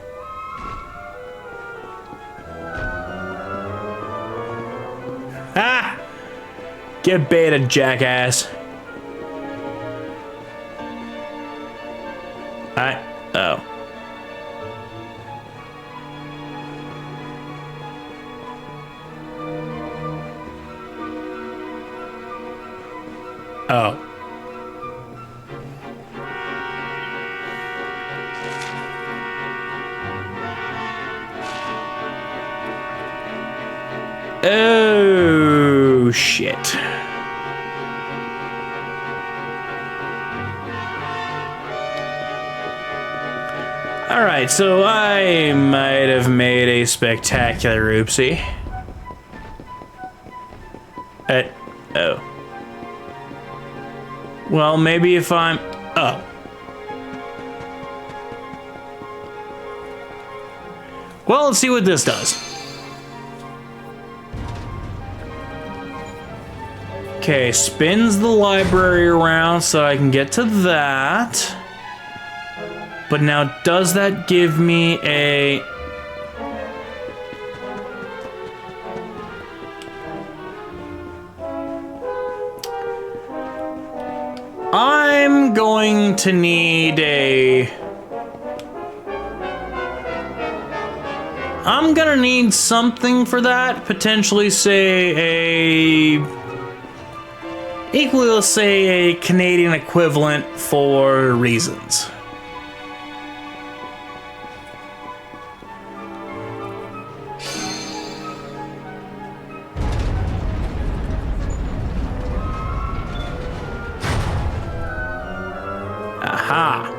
Ah! Get baited, jackass. Oh. Oh. Oh, shit. Alright, so I might have made a spectacular oopsie. Oh. Well, maybe if I'm... Oh. Well, let's see what this does. Okay, spins the library around so I can get to that. But now, does that give me a... I'm going to need a... I'm gonna need something for that. Potentially, say, a... Equally, let's say a Canadian equivalent for reasons. Aha.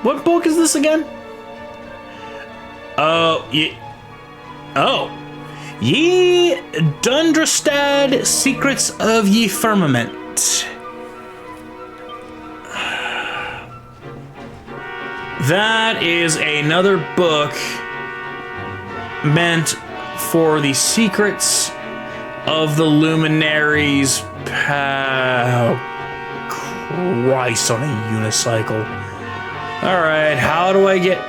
What book is this again? Oh, Ye Dundrastad Secrets of Ye Firmament. That is another book meant for the secrets of the Luminaries. Oh, Christ on a unicycle. Alright, how do I get...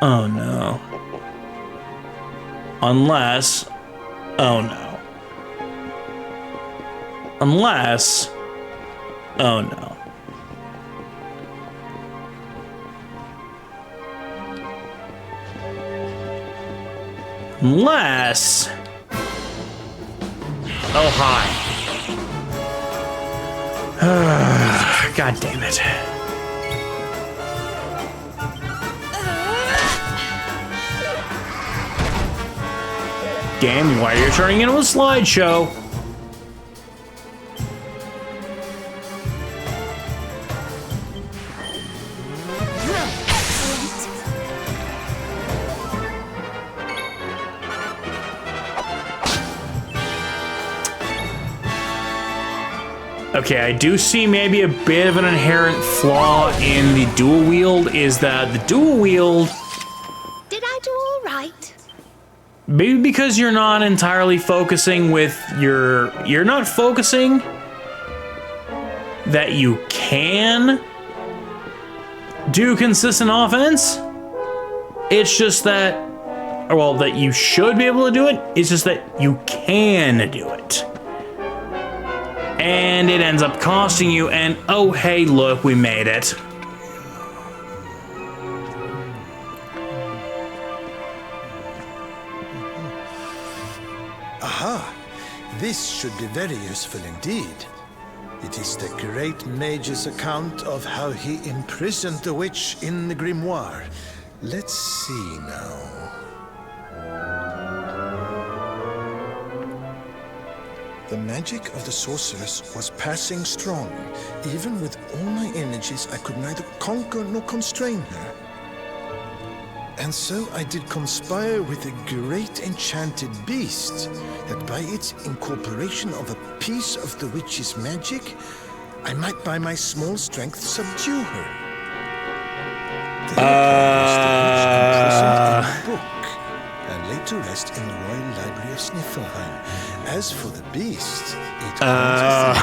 Oh no. Unless... Oh no. Unless... Oh no. Unless... Oh, hi. God damn it. Game, why are you turning into a slideshow? Okay, I do see maybe a bit of an inherent flaw in the dual wield, is that the dual wield... Did I do all right? Maybe because you're not entirely focusing with your... You're not focusing that you can do consistent offense. It's just that... Well, that you should be able to do it. It's just that you can do it. And it ends up costing you, and oh hey, look, we made it. Aha! This should be very useful indeed. It is the great mage's account of how he imprisoned the witch in the grimoire. Let's see now. The magic of the sorceress was passing strong. Even with all my energies, I could neither conquer nor constrain her. And so I did conspire with a great enchanted beast, that by its incorporation of a piece of the witch's magic, I might by my small strength subdue her. The was the witch imprisoned in a book, and laid to rest in the Royal Library of Sniffelheim. As for the beast, it haunts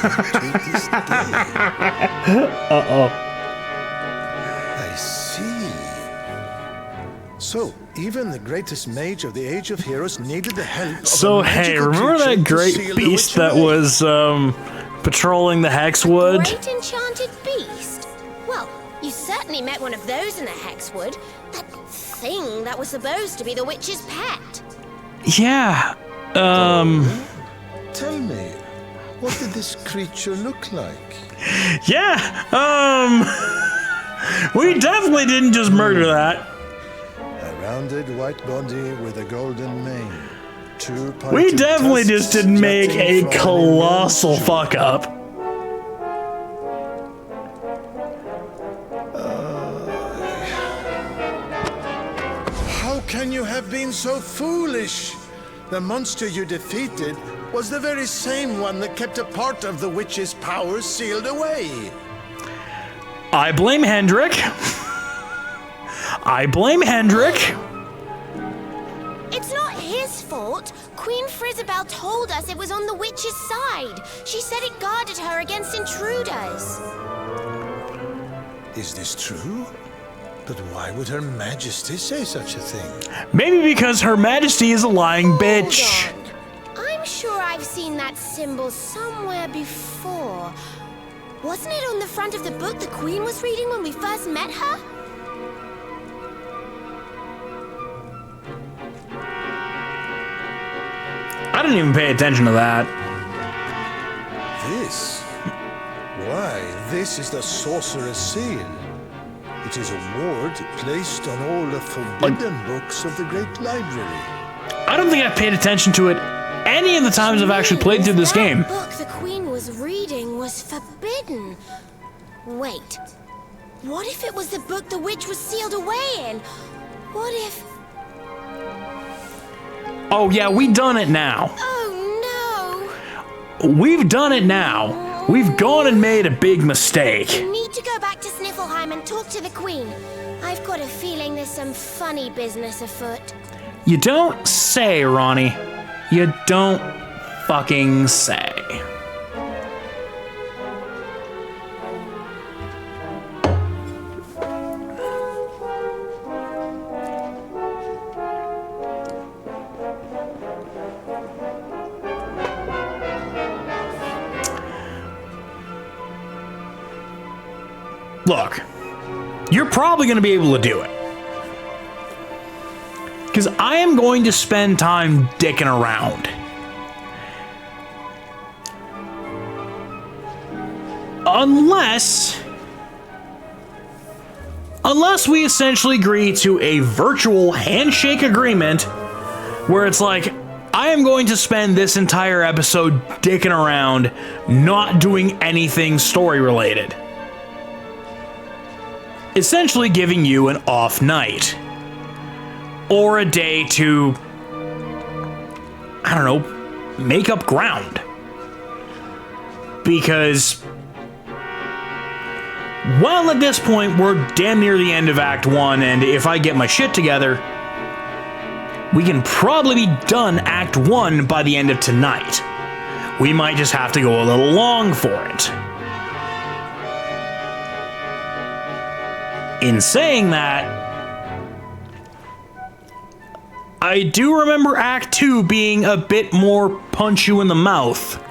the to this day. I see. So, even the greatest mage of the Age of Heroes needed the help of So, a hey, magical remember creature that to great seal the beast witch that away? was patrolling the Hexwood? Great enchanted beast? Well, you certainly met one of those in the Hexwood. That thing that was supposed to be the witch's pet. Yeah. Tell me, what did this creature look like? Yeah. We definitely didn't just murder that. A rounded white body with a golden mane. Two We pointed definitely tusks just didn't make jutting a from an colossal immense fuck up. How can you have been so foolish? The monster you defeated was the very same one that kept a part of the witch's power sealed away. I blame Hendrik. I blame Hendrik. It's not his fault. Queen Frizabelle told us it was on the witch's side. She said it guarded her against intruders. Is this true? But why would Her Majesty say such a thing? Maybe because Her Majesty is a lying bitch. Hold on. I'm sure I've seen that symbol somewhere before. Wasn't it on the front of the book the Queen was reading when we first met her? I didn't even pay attention to that. This? Why, this is the Sorcerer's Seal. It is a ward placed on all the forbidden books of the Great Library. I don't think I've paid attention to it any of the times I've actually played through this game. The book the Queen was reading was forbidden. Wait. What if it was the book the witch was sealed away in? What if... Oh yeah, we done it now. Oh We've done it now. We've gone and made a big mistake. no! We need to go back to Sniffelheim and talk to the Queen. I've got a feeling there's some funny business afoot. You don't say, Ronnie. You don't fucking say. Look, you're probably going to be able to do it. Because I am going to spend time dicking around. Unless we essentially agree to a virtual handshake agreement where it's like, I am going to spend this entire episode dicking around, not doing anything story related. Essentially giving you an off night. Or a day to, I don't know, make up ground. Because, well, at this point, we're damn near the end of Act 1, and if I get my shit together, we can probably be done Act 1 by the end of tonight. We might just have to go a little long for it. In saying that, I do remember Act 2 being a bit more punch you in the mouth.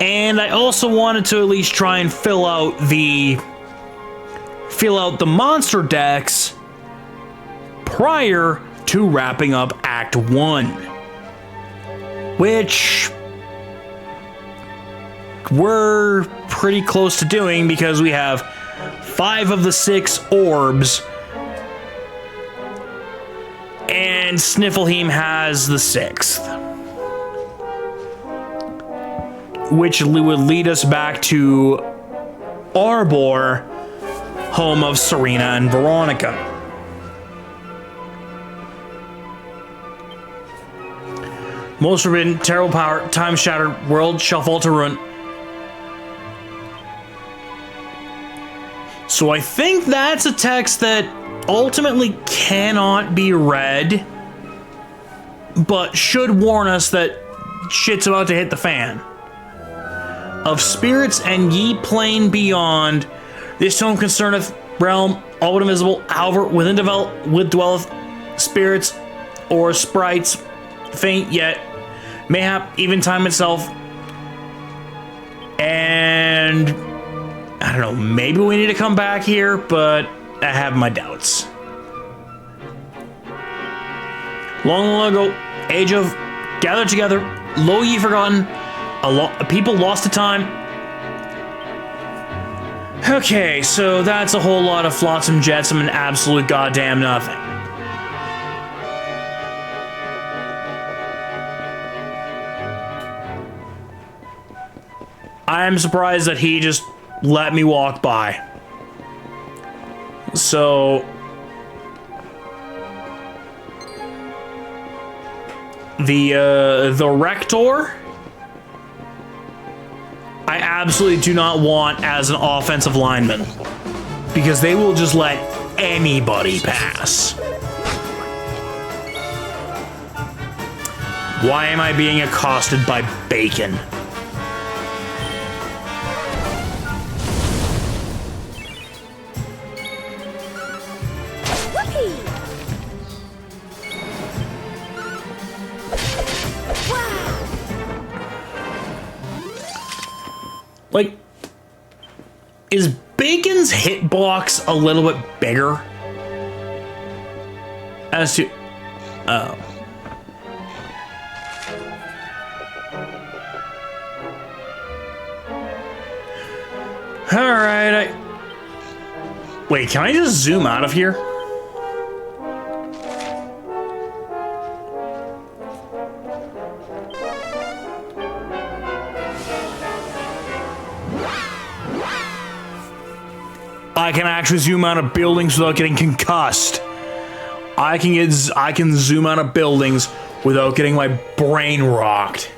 And I also wanted to at least try and fill out the monster decks prior to wrapping up Act 1. Which we're pretty close to doing because we have 5 of the 6 orbs. And Sniffelheim has the 6th. which would lead us back to Arbor, home of Serena and Veronica. Most forbidden, terrible power, time shattered, world shall fall to ruin. So I think that's a text that ultimately cannot be read, but should warn us that shit's about to hit the fan. Of spirits and ye plain beyond, this tome concerneth realm, all but invisible, however, within dwelleth spirits or sprites, faint yet, mayhap even time itself, and I don't know, maybe we need to come back here, but I have my doubts. Long, long ago, age of gathered together, lo ye forgotten, people lost to time. Okay, so that's a whole lot of flotsam jetsam and absolute goddamn nothing. I'm surprised that he just let me walk by. So the Rector, I absolutely do not want as an offensive lineman, because they will just let anybody pass. Why am I being accosted by bacon? Like, is Bacon's hitbox a little bit bigger? As to... Oh. Alright, Wait, can I just zoom out of here? I can actually zoom out of buildings without getting concussed. I can zoom out of buildings without getting my brain rocked.